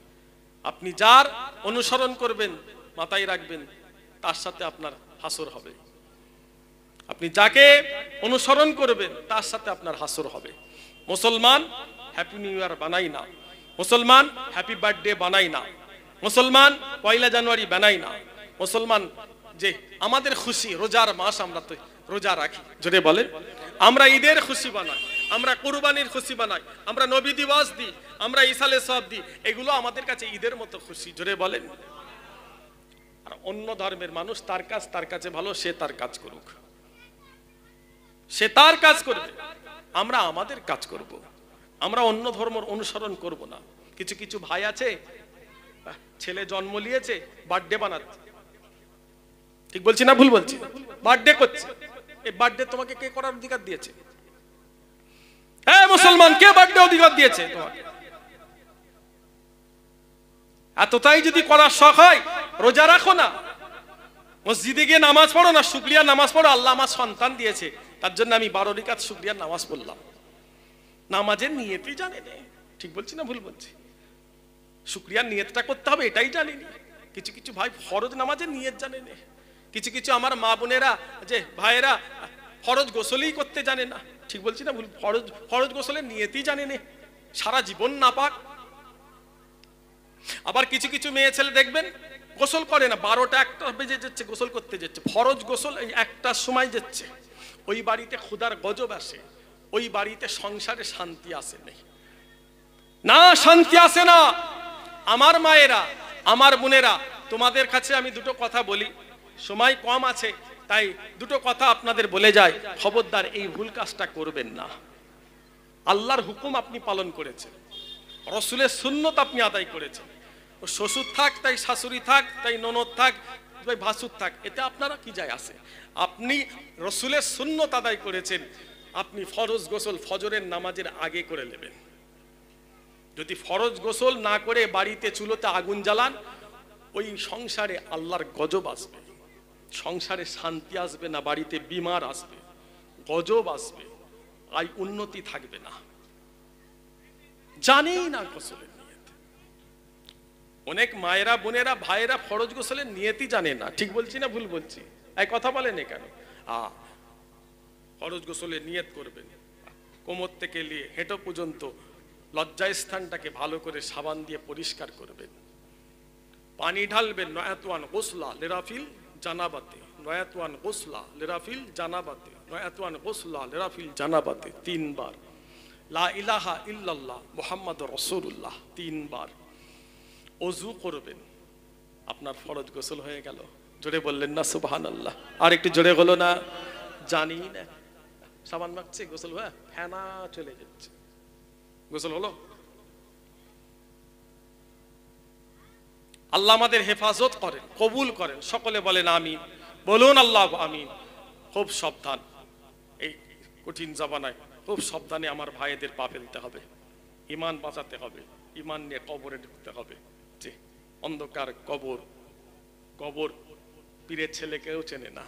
আপনি যার অনুসরণ করবেন মাথায় রাখবেন তার সাথে আপনার হাসর হবে। আপনি যাকে অনুসরণ করবেন তার সাথে আপনার হাসর হবে। মুসলমান হ্যাপি নিউ ইয়ার বানাই না, মুসলমান হ্যাপি বার্থডে বানাই না, মুসলমান 1 জানুয়ারি বানাই না। মুসলমান যে আমাদের খুশি, রোজার মাস আমরা তো রোজা রাখি। জোরে বলেন, আমরা ঈদের খুশি বানাই, আমরা কুরবানির খুশি বানাই, আমরা নবী দিবস দিই, আমরা ইসালে সব দিই, এগুলো আমাদের কাছে ঈদের মতো খুশি। জোরে বলেন। আর অন্য ধর্মের মানুষ তার কাছে ভালো, সে তার কাজ করুক, সে তার কাজ করবে, আমরা আমাদের কাজ করব। আমরা অন্য ধর্মের অনুসরণ করব না। কিছু কিছু ভাই আছে, ছেলে জন্ম নিয়েছে, বার্থডে বানাচ্ছে, ঠিক বলছি না ভুল বলছি? বার্থডে করছে। এই বার্থডে তোমাকে কে করার অধিকার দিয়েছে? হ্যাঁ মুসলমান, কে বার্থডে অধিকার দিয়েছে তোমাকে? এতটাই যদি করার শখ হয়, রোজা রাখো না, মসজিদে গিয়ে নামাজ পড়ো না, শুকরিয়া নামাজ পড়ো। আল্লাহ আমার সন্তান দিয়েছে, তার জন্য আমি 12 রাকাত শুকরিয়ার নামাজ পড়লাম। নামাজের নিয়তই জানে না, ঠিক বলছি না ভুল বলছি? শুকরিয়ার নিয়তটা করতে হবে এটাই জানিনি। কিছু কিছু ভাই ফরজ নামাজের নিয়ত জানে না। কিছু কিছু আমার মা বোনেরা, যে ভাইয়েরা, ফরজ গোসলই করতে জানে না, ঠিক বলছি না ভুল? ফরজ গোসলের নিয়তই জানে না, সারা জীবন নাপাক। আবার কিছু কিছু মেয়ে ছেলে দেখবেন গোসল করে না, 12টা 1টা বেজে যাচ্ছে গোসল করতে যাচ্ছে, ফরজ গোসল এই 1টার সময় যাচ্ছে। ওই বাড়িতে ক্ষুধার গজব আসে, ওই বাড়িতে সংসারে শান্তি আসে না, শান্তি আসে না। আমার মায়েরা, আমার বোনেরা, তোমাদের কাছে আমি দুটো কথা বলি, সময় কম আছে তাই দুটো কথা আপনাদের বলে যায়। খবরদার এই ভুল কাজটা করবেন না। আল্লাহর হুকুম আপনি পালন করেছেন, রসুলের সুন্নত আপনি আদায় করেছেন। ও শ্বশুর থাক তাই শাশুড়ি থাক, তাই ননদ থাক, তাই ভাসুর থাক, এতে আপনারা কি যায় আসে? আপনি রসুলের সুন্নত আদায় করেছেন, আপনি ফরজ গোসল ফজরের নামাজের আগে করে নেবেন। যদি ফরজ গোসল না করে বাড়িতে চুলোতে আগুন জ্বালান, ওই সংসারে আল্লাহর গজব আসবে, সংসারে শান্তি আসবে না, বাড়িতে বিমার আসবে, গজব আসবে, আয় উন্নতি থাকবে না। জানেই না গোসলের নিয়ত। অনেক মায়েরা বোনেরা ভাইয়েরা ফরজ গোসলের নিয়তই জানে না, ঠিক বলছি না ভুল বলছি? এই কথা বলেন কেন? ফরজ গোসলের নিয়ত করবেন, কোমর থেকে নিয়ে হেঁটো পর্যন্ত লজ্জায় স্থানটাকে ভালো করে সাবান দিয়ে পরিষ্কার করবেন, পানি ঢালবেন। নয়াতুয়ান গোসলা লেরাফিল জানাবাতে, নয়াতুয়ান গোসলা লেরাফিল জানাবাতে, নয়াতুয়ান গোসলা লেরাফিল জানাবাতে 3 বার। লা ইলাহা ইল্লাল্লাহ মুহাম্মাদুর রাসূলুল্লাহ 3 বার। ওযু করবেন, আপনার ফরজ গোসল হয়ে গেল। জোরে বললেন না সুবহানাল্লাহ? আর একটু জোরে হলো না? জানি না সাবান মাখছে, গোসল হয়ে ফেনা চলে যাচ্ছে, গোসল হলো? আল্লাহ আমাদের হেফাজত করেন, কবুল করেন। সকলে বলেন আমিন, বলুন আল্লাহ আমিন। খুব সাবধান, এই কঠিন জামানায় খুব সাবধানে আমার ভাইদের পা ফেলতে হবে, ইমান বাঁচাতে হবে, ইমান নিয়ে কবরে ঢুকতে হবে। যে অন্ধকার কবর, কবর পীরের ছেলেকেও চেনে না,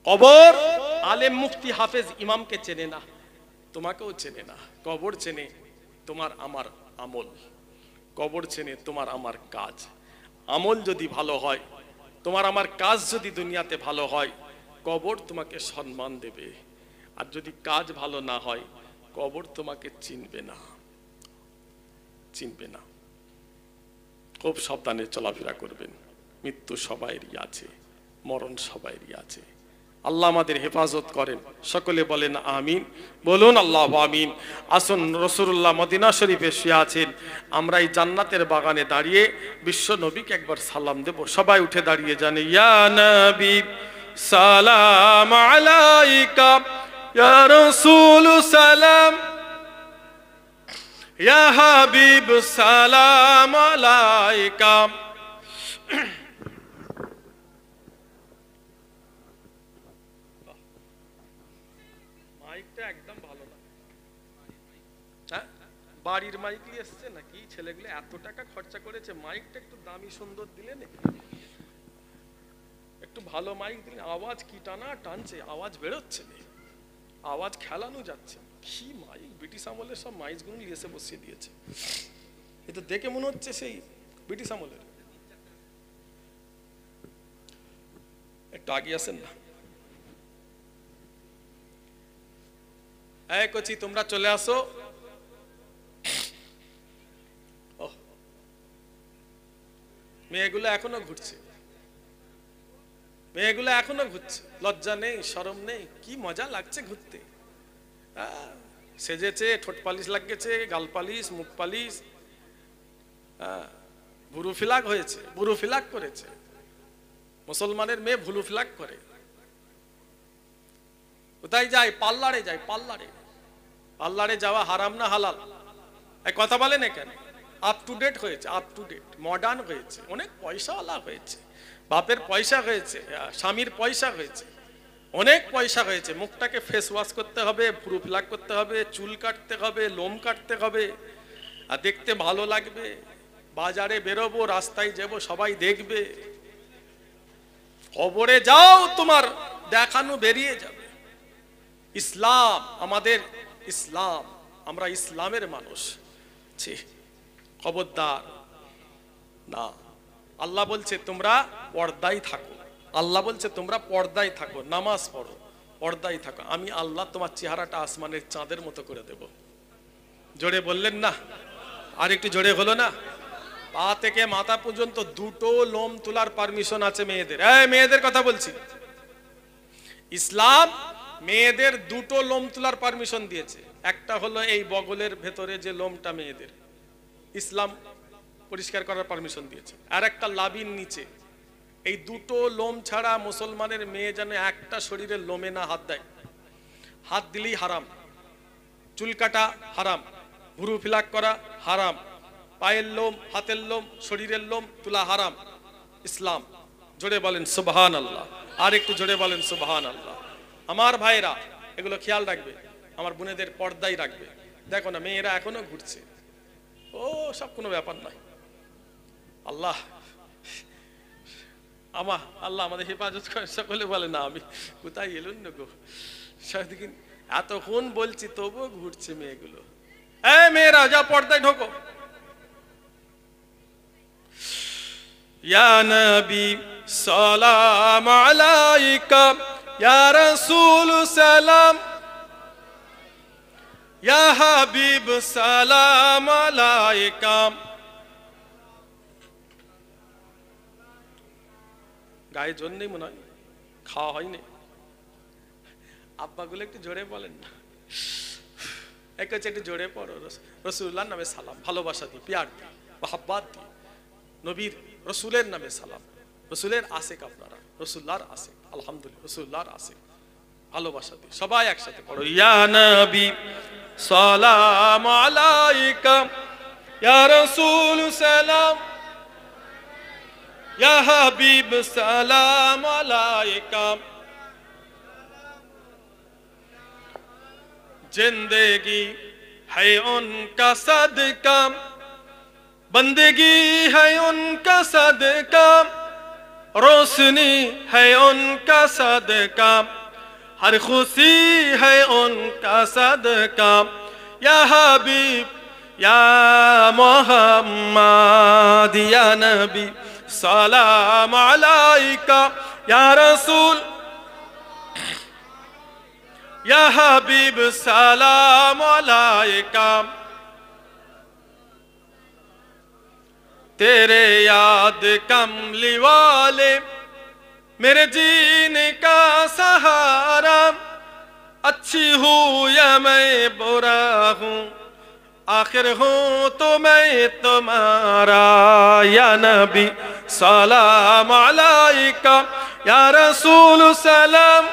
কবর আলেম মুফতি হাফেজ ইমামকে চেনে না, তোমাকেও চেনে না। কবর চেনে তোমার আমার আমল, কবর চেনে তোমার আমার কাজ। আমল যদি ভালো হয়, তোমার আমার কাজ যদি দুনিয়াতে ভালো হয়, কবর তোমাকে সম্মান দেবে। আর যদি কাজ ভালো না হয়, কবর তোমাকে চিনবে না, চিনবে না। খুব সাবধানে চলাফেরা করবেন। মৃত্যু সবাইরই আছে, মরণ সবাইরই আছে। আল্লাহ আমাদের হেফাজত করেন। সকলে বলেন আমিন, বলুন আল্লাহ আমিন। আসুন, রাসূলুল্লাহ মদিনা শরীফে শুয়ে আছেন, আমরা এই জান্নাতের বাগানে দাঁড়িয়ে বিশ্ব নবীকে একবার সালাম দেব। সবাই উঠে দাঁড়িয়ে জানে, ইয়া নবী সালাম আলাইকা, ইয়া রাসূল সালাম, ইয়া হাবিব সালাম আলাইকা। মাইকটা একদম ভালো না, হ্যাঁ? বাড়ির মাইক নিয়ে এসছে নাকি ছেলেগুলো? এত টাকা খরচা করেছে, মাইকটা একটু দামি সুন্দর দিলে না, একটু ভালো মাইক দিলে। আওয়াজ কি টানা টানছে, আওয়াজ বেরোচ্ছে না, আওয়াজ খেলানো যাচ্ছে। কি মাইক, ব্রিটিশ আমলের সব মাইকগুলো নিয়ে এসে বসিয়ে দিয়েছে। এটা দেখে মনে হচ্ছে সেই ব্রিটিশ আমলের। একটু আগে আসেন না। এই কচি, তোমরা চলে আসো। মেয়েগুলো এখনো ঘুরছে, মেয়েগুলো এখনো ঘুরছে, লজ্জা নেই, শরম নেই, কি মজা লাগছে ঘুরতে। সেজেছে, ঠোঁট পালিশ লাগিয়েছে, গাল পালিশ, মুখ পালিশ, ভুরু ফিলাক হয়েছে, ভুরু ফিলাক করেছে। মুসলমানের মেয়ে ভুরু ফিলাক করে, কোথায় যায়? পার্লারে যায়। পার্লারে যাওয়া হারাম না হালাল? এই কথা বলেন কেন? আপ টু ডেট হয়েছে, আপ টু ডেট, মডার্ন হয়েছে, অনেক পয়সাওয়ালা হয়েছে, বাপের পয়সা হয়েছে, স্বামীর পয়সা হয়েছে, অনেক পয়সা হয়েছে। মুখটাকে ফেস ওয়াশ করতে হবে, ভুরু ফিলাক করতে হবে, চুল কাটতে হবে, লোম কাটতে হবে, আর দেখতে ভালো লাগবে। বাজারে বেরোবো, রাস্তায় যাবো, সবাই দেখবে। খবরে যাও, তোমার দেখানো বেরিয়ে যাবে। ইসলাম আমাদের, ইসলাম, আমরা ইসলামের মানুষ। খবরদার না। আল্লাহ বলছে তোমরা পর্দায় থাকো, আল্লাহ বলছে তোমরা পর্দায় থাকো, নামাজ পড়ো, পর্দায় থাকো। আমি আল্লাহ তোমার চেহারাটা আসমানের চাঁদের মতো করে দেব। জোরে বললেন না? আর একটু জোরে হলো না? পা থেকে মাথা পর্যন্ত দুটো লোম তোলার পারমিশন আছে মেয়েদের। এই মেয়েদের কথা বলছি, ইসলাম মেয়েদের দুটো লোম তোলার পারমিশন দিয়েছে। একটা হলো এই বগলের ভেতরে যে লোমটা মেয়েদের, ইসলাম পরিষ্কার করার পারমিশন দিয়েছে। আর একটা লাভির নিচে। এই দুটো লোম ছাড়া মুসলমানের মেয়ে যেন একটা শরীরের লোমে না হাত দেয়। হাত দিলেই হারাম। চুল কাটা হারাম, ভুরু ফিলাক করা হারাম, পায়ের লোম, হাতের লোম, শরীরের লোম তোলা হারাম। ইসলাম। জোরে বলেন সুবহানাল্লাহ। আর একটু জোরে বলেন সুবহানাল্লাহ। আমার ভাইরা এগুলো খেয়াল রাখবে, আমার বোনেদের পর্দায় রাখবে। দেখো না, মেয়েরা এখনো ঘুরছে। ও সব কোনো ব্যাপার নয়। আল্লাহ আল্লাহ আমাদের হেফাজত করে। সকলে বলে না আমি কোথায় এলুন না গো, এতক্ষণ বলছি তবুও ঘুরছে মেয়েগুলো। মেয়েরা যা পর্দায় ঢোকো। ইয়া নবী সালাম আলাইকা, ইয়া রাসূল সালাম, ইয়া হাবিব সালাম আলাইকা। গায়ে জোর নেই মনে হয়, খাওয়া হয়নি। আব্বাগুলো একটু জোরে বলেন না, একটু জোরে পড়ো। রসুল্লাহর নামে সালাম, ভালোবাসা দিই, পিয়ার দিই, মহাব্বত দিই। নবীর রসুলের নামে সালাম। রসুলের আশেক আপনারা, রসুল্লাহর আশেক, আলহামদুলিল্লাহ রসুল্লাহর আশেক, ভালোবাসা দিই। সবাই একসাথে পড়ো। ইয়া নবী সালাম আলাইকা, ইয়া রাসূল সালাম, ইয়া হাবিব সালাম আলাইকা। जिंदगी है उनका सदका, बंदगी है उनका सदका, रोशनी है उनका सदका, हर खुशी है उनका सदका। या हबीब या मोहम्मद, या नबी सलाम अलैका, या रसूल या हबीब सलाम अलैका। तेरे याद कमली वाले मेरे जीने का सहारा, अच्छी हूँ या मैं बुरा हूँ, आखिर हूँ तो मैं तुम्हारा। या नबी सलाम अलैका, या रसूल सलाम,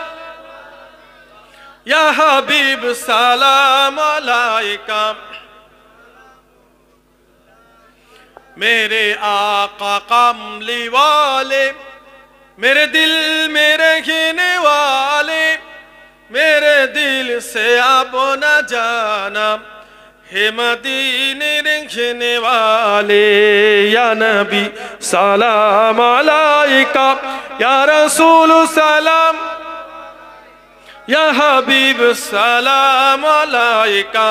या हबीब सलाम अलैका। मेरे आका कमली वाले, मेरे दिल में रहने वाले, मेरे दिल से अब न जाना, हे मदीने रहने वाले। या नबी सलाम अलैका, या रसूल सलाम, या हबीब सलाम अलैका।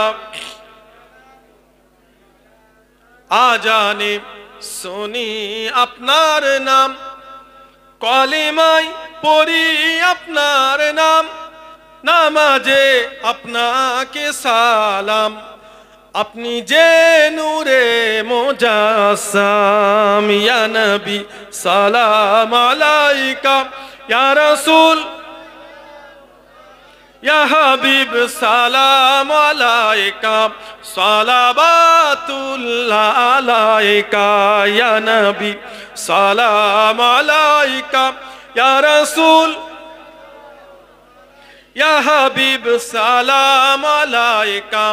आजाने सुनी আপনার নাম, কলিমায় পড়ি আপনার নাম, নামাজে আপনাকে সালাম, আপনি যে নূরে মুজাসসাম। ইয়া নবী সালাম আলাইকা, ইয়া রাসূল ইয়া হাবিব সালাম আলাইকা সালাওয়াতুল্লাহ আলাইকা ইয়া নবী সালাম আলাইকা ইয়া রাসূল ইয়া হাবিব সালাম আলাইকা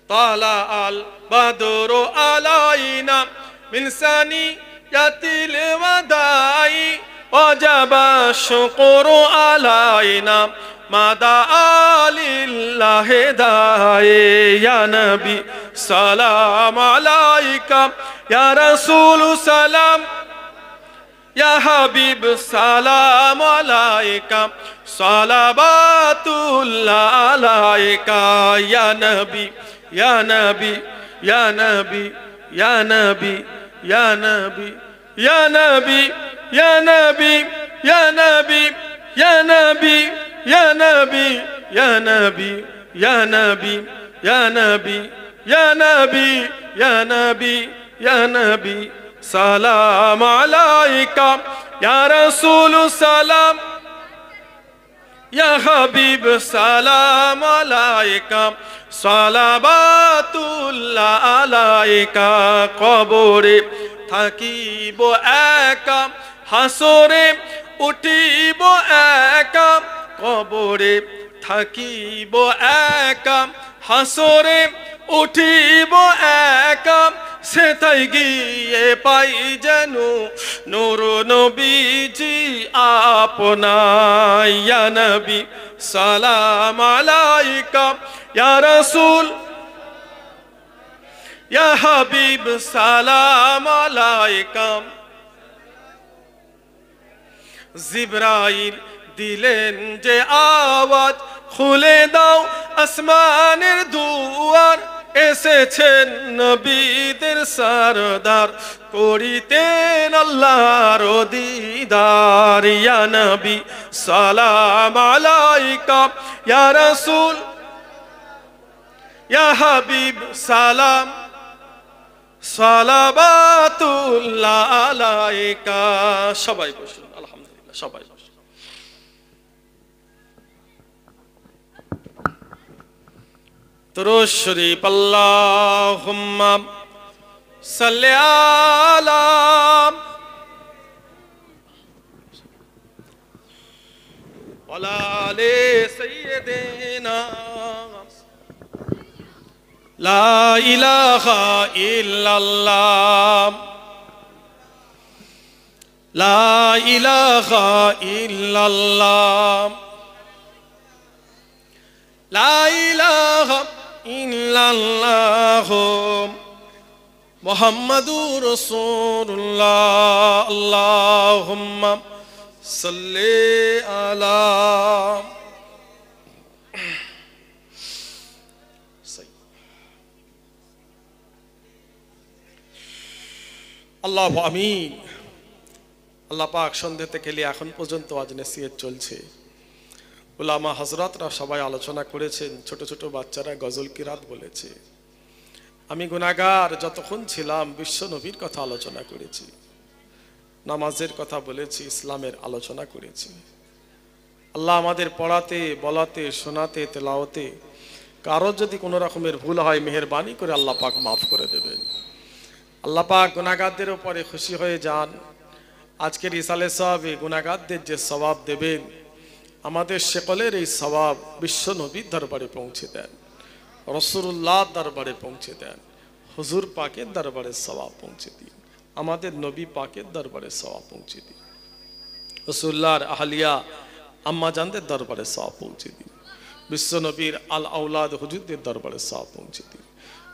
তালা আল বাদরু আলাইনা মিন সানিয়াতিল ওয়াদাই ওয়াজাবা শুকরু আলাইনা মাদা আলিল্লাহি দায়ে ইয়া নবী সালাম আলাইকা ইয়া রাসূল সালাম ইয়া হাবিব সালাম আলাইকা সালাওয়াতুল্লাহ আলাইকা ইয়া নবী ইয়া নবী ইয়া নবী ইয়া নবী ইয়া নবী ইয়া নবী ইয়া নবী ইয়া নবী ইয়া নবী ইয়া নবী ইয়া নবী ইয়া নবী ইয়া নবী ইয়া নবী ইয়া নবী ইয়া নবী সালাম আলাইকা ইয়া রাসূল সালাম ইয়া হাবিব সালাম আলাইকা সালাওয়াতুল্লাহ আলাইকা কবরে থাকিব একা হাসরে উঠিব একা কবরে থাকিব একা হাসরে উঠিব একা সেথায় গিয়ে পাই যেন নূর নবীজি আপনার ইয়া নবী সালাম আলাইকা ইয়া রাসূল ইয়া হাবিব সালাম আলাইকা জিবরাইল দিলেন যে আওয়াজ খুলে দাও আসমানের দুয়ার এসেছেন নবীদের সরদার করিতেন আল্লাহর দিদার ইয়া নবী সালাম আলাইকা ইয়া রাসূল ইয়া হাবিব সালাম সালাওয়াতুল্লাহ আলাইকা সবাই বসুন আলহামদুলিল্লাহ সবাই বসুন দুরূদ শরীফ আল্লাহুম্মা সাল্লি আলা ওয়ালা আলি সাইয়্যিদিনা লা ইলাহা ইল্লাল্লাহ লা ইলাহা ইল্লাল্লাহ লা ইলাহা ইল্লাল্লাহ মুহাম্মাদুর রাসূলুল্লাহ আল্লাহুম্মা সাল্লি আলা আল্লাহু আমিন। আল্লাহ পাক সন্ধ্যা থেকে এখন পর্যন্ত আজ নসিহত চলছে। উলামা হযরতরা সবাই আলোচনা করেছেন, ছোট ছোট বাচ্চারা গজল কিরাত বলেছে। আমি গুনাহগার যতক্ষণ ছিলাম বিশ্ব নবীর কথা আলোচনা করেছি, নামাজের কথা বলেছি, ইসলামের আলোচনা করেছি। আল্লাহ আমাদের পড়াতে বলাতে শোনাতে তেলাওয়াতে কারো যদি কোনো রকমের ভুল হয় মেহেরবানি করে আল্লাহ পাক মাফ করে দেবেন। আল্লাহ পাক গুনাহগারদের উপরে খুশি হয়ে যান। আজকের ইসালে সাহাবে গুনাহগারদের যে সওয়াব দেবেন, আমাদের সকলের এই সওয়াব বিশ্ব নবীর দরবারে পৌঁছে দেন, রাসূলুল্লাহ দরবারে পৌঁছে দেন, হুজুর পাকের দরবারে সওয়াব পৌঁছে দিন, আমাদের নবী পাকের দরবারে সওয়াব পৌঁছে দিন, রাসূলুল্লাহর আহলিয়া আম্মা জানদের দরবারে সওয়াব পৌঁছে দিন, বিশ্ব নবীর আল আওলাদ হুজুরদের দরবারে সওয়াব পৌঁছে দিন।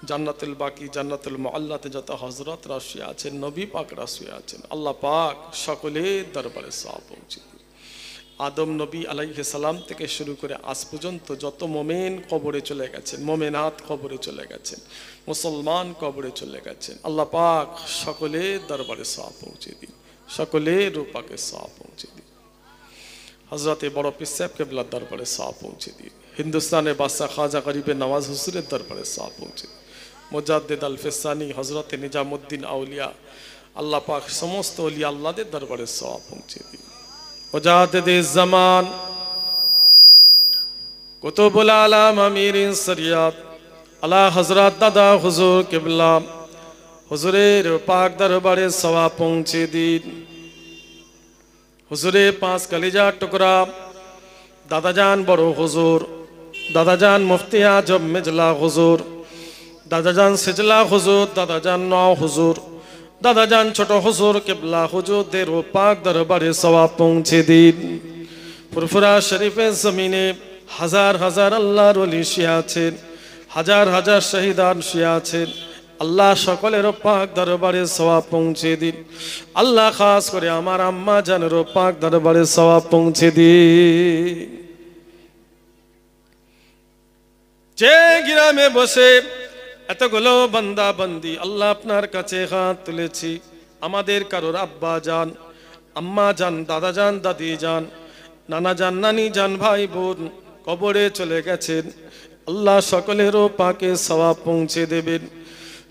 জান্নাতুল বাকি জান্নাতুল মুআল্লাতে যত হযরতরা শুয়ে আছেন, নবী পাকরা শুয়ে আছেন, আল্লাহ পাক সকলের দরবারে সওয়াব পৌঁছে দিন। আদম নবী আলাইহিস সালাম থেকে শুরু করে আজ পর্যন্ত যত মোমেন কবরে চলে গেছেন, মোমেনাত কবরে চলে গেছেন, মুসলমান কবরে চলে গেছেন, আল্লাহ পাক সকলের দরবারে সওয়াব পৌঁছে দিন, সকলের রূপাকে সওয়াব পৌঁছে দিন। হযরতে বড় পীর সাহেব কেবলার দরবারে সওয়াব পৌঁছে দিন। হিন্দুস্তানের বাদশাহ খাজা গরিবে নওয়াজ হুজুরের দরবারে সওয়াব পৌঁছে দিন। মুজাদ্দিদ আল ফিসানি হযরতে নিজামুদ্দিন আউলিয়া আল্লাহ পাক সমস্ত ওলি আল্লাহদের দরবারে সওয়াব পৌঁছে দিন। ওজাতে জামান কুতুবুল আলাম আমিরিন শরিয়ত আলা হযরত দাদা হুজুর কিবলা হুজুরের পাক দরবারে সওয়াব পৌঁছে দিন। হুজুরের পাঁচ কলিজার টুকরা দাদাজান বড় হুজুর, দাদাজান মুফতি আজম মেজলা হুজুর, দাদাজান সিজলা হুজুর, দাদাজান নও হুজুর, দাদাজান ছোট হুজুর কিবলা হুজুরদের পাক দরবারে সওয়াব পৌঁছে দিন। ফুরফুরা শরীফের জমিনে হাজার হাজার আল্লাহর ওলি শুয়ে আছেন, হাজার হাজার শহীদান শুয়ে আছেন। আল্লাহ সকলের পাক দরবারে সওয়াব পৌঁছে দিন। আল্লাহ খাস করে আমার আম্মা জানের পাক দরবারে সওয়াব পৌঁছে দিন। যে গ্রামে বসে এতগুলো বান্দা বান্দি আল্লাহ আপনার কাছে হাত তুলেছি, আমাদের কারোর আব্বা যান, আম্মা যান, দাদা যান, দাদি যান, নানা যান, নানি যান, ভাই বোন কবরে চলে গেছেন। আল্লাহ সকলেরও পাকে সওয়াব পৌঁছে দেবেন,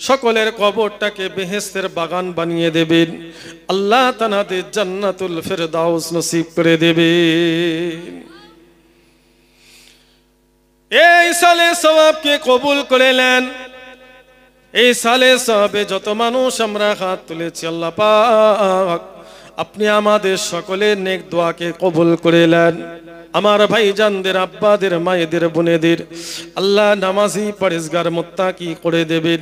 সকলের কবরটাকে বেহেশতের বাগান বানিয়ে দেবেন। আল্লাহ তানাদের জান্নাতুল ফেরদাউস নসিব করে দেবেন। এই সালে সওয়াবকে কবুল করে নেন। এই সালে সওয়াবে যত মানুষ আমরা হাত তুলেছি আল্লাহ পাক আপনি আমাদের সকলের নেক দোয়াকে কবুল করে নেন। আমার ভাইজানদের, আব্বাদের, মায়েদের, বোনেদের আল্লাহ নামাজি পরেজগার মুত্তাকি করে দেবেন,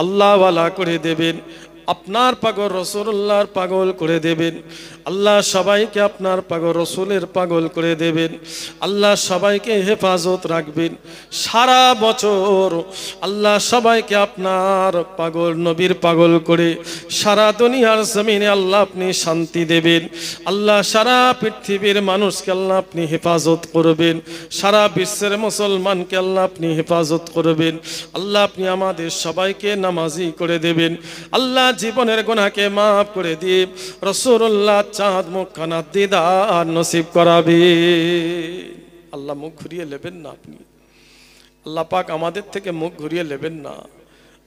আল্লাহ ওয়ালা করে দেবেন, আপনার পাগল রাসূলুল্লাহর পাগল করে দেবেন। আল্লাহ সবাইকে আপনার পাগল রাসূলের পাগল করে দেবেন। আল্লাহ সবাইকে হেফাজত রাখবেন সারা বছর। আল্লাহ সবাইকে আপনার পাগল নবীর পাগল করে সারা দুনিয়ার জমিনে আল্লাহ আপনি শান্তি দেবেন। আল্লাহ সারা পৃথিবীর মানুষকে আল্লাহ আপনি হেফাজত করবেন, সারা বিশ্বের মুসলমানকে আল্লাহ আপনি হেফাজত করবেন। আল্লাহ আপনি আমাদের সবাইকে নামাজি করে দেবেন। আল্লাহ জীবনের গুনাহকে মাফ করে দিয়ে রাসূলুল্লাহ চাঁদ মুখখানা দিদার নসিব করাবে। আল্লাহ মুখ ঘুরিয়ে নেবেন না আপনি, আল্লাহ পাক আমাদের থেকে মুখ ঘুরিয়ে নেবেন না।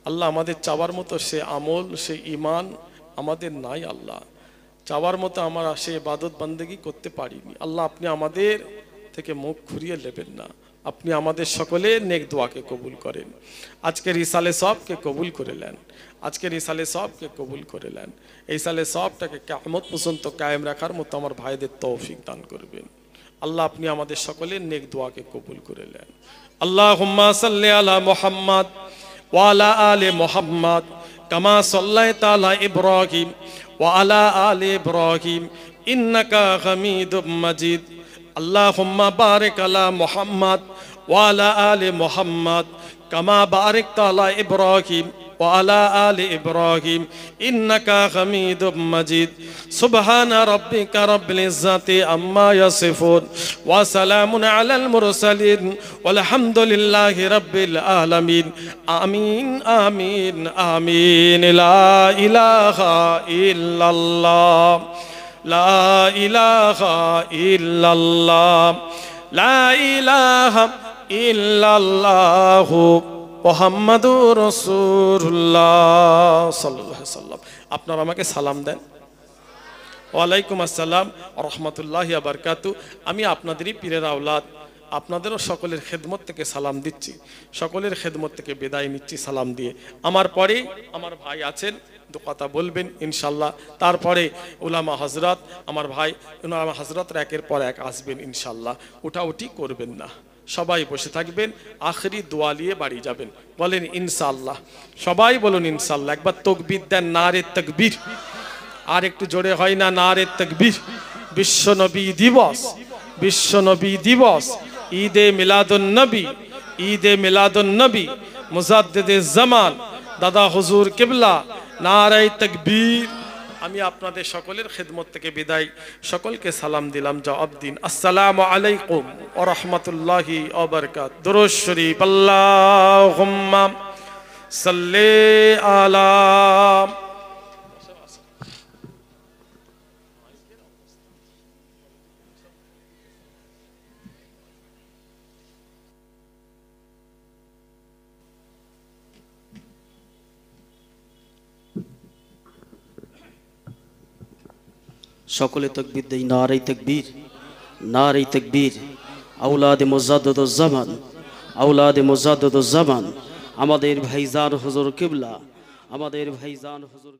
আল্লাহ আমাদের চাওয়ার মতো সে আমল, সে ঈমান আমাদের নাই। আল্লাহ চাওয়ার মতো আমরা সে ইবাদত বান্দেগি করতে পারিনি। আল্লাহ আপনি আমাদের থেকে মুখ ঘুরিয়ে নেবেন না। আপনি আমাদের সকলের নেক দোয়াকে কবুল করেন। আজকের ইসালে সবকে কবুল করে নেন, আজকের এই সালে সবকে কবুল করে নেন। এই সালে সবটাকে কিয়ামত পর্যন্ত কায়েম রাখার মতো আমার ভাইদের তৌফিক দান করবেন। আল্লাহ আপনি আমাদের সকলের নেক দোয়াকে কবুল করে নেন। আল্লাহুম্মা সাল্লি আলা মুহাম্মাদ ওয়া আলা আলি মুহাম্মাদ কামা সাল্লাইতা আলা ইব্রাহিম ওয়া আলা আলি ইব্রাহিম ইন্নাকা হামিদুম মাজিদ। আল্লাহুম্মা বারিক আলা মুহাম্মাদ ওয়া আলা আলি মুহাম্মাদ কামা বারাকতা আলা ইব্রাহিম وعلى آل إبراهيم إنك حميد مجيد. سبحان ربك رب العزة عما يصفون وسلام على المرسلين والحمد لله رب العالمين. آمين آمين آمين. لا إله إلا الله لا إله إلا الله لا إله إلا الله মুহাম্মাদুর রাসূলুল্লাহ সাল্লাল্লাহু আলাইহি ওয়াসাল্লাম। আপনারা আমাকে সালাম দেন। ওয়ালাইকুম আসসালাম ওয়া রাহমাতুল্লাহি ওয়া বারাকাতুহু। আমি আপনাদেরই পীরের আওলাদ, আপনাদেরও সকলের খেদমত থেকে সালাম দিচ্ছি, সকলের খেদমত থেকে বিদায় নিচ্ছি সালাম দিয়ে। আমার পরে আমার ভাই আছেন, দু কথা বলবেন ইনশাল্লাহ। তারপরে উলামা হযরত, আমার ভাই উলামা হযরত একের পর এক আসবেন ইনশাল্লাহ। উঠাউঠি করবেন না, সবাই বসে থাকবেন, আখেরি দোয়া নিয়ে বাড়ি যাবেন। বলেন ইনশাআল্লাহ, সবাই বলুন ইনশাআল্লাহ। একবার তাকবীর দেন, নারে তাকবীর। আর একটু জোরে হয় না, নারে তাকবীর। বিশ্ব নবী দিবস, বিশ্ব নবী দিবস, ঈদে মিলাদুন নবী, ঈদে মিলাদুন নবী, মুজাদ্দিদে জামান দাদা হুজুর কিবলা, নারে তাকবীর। আমি আপনাদের সকলের খেদমত থেকে বিদায়, সকলকে সালাম দিলাম, জবাব দিন আসসালামু আলাইকুম ওয়া রাহমাতুল্লাহি ওয়া বারাকাতুহু। দুরূদ শরীফ। আল্লাহুম্মা সাল্লি আলা সকলে তাকবীর দেই, নারে তাকবীর, নারে তাকবীর। আওলাদে মুজাদ্দিদুজ জামান, আওলাদে মুজাদ্দিদুজ জামান, আমাদের ভাইজান হুজুর কিবলা, আমাদের ভাইজান হুজুর।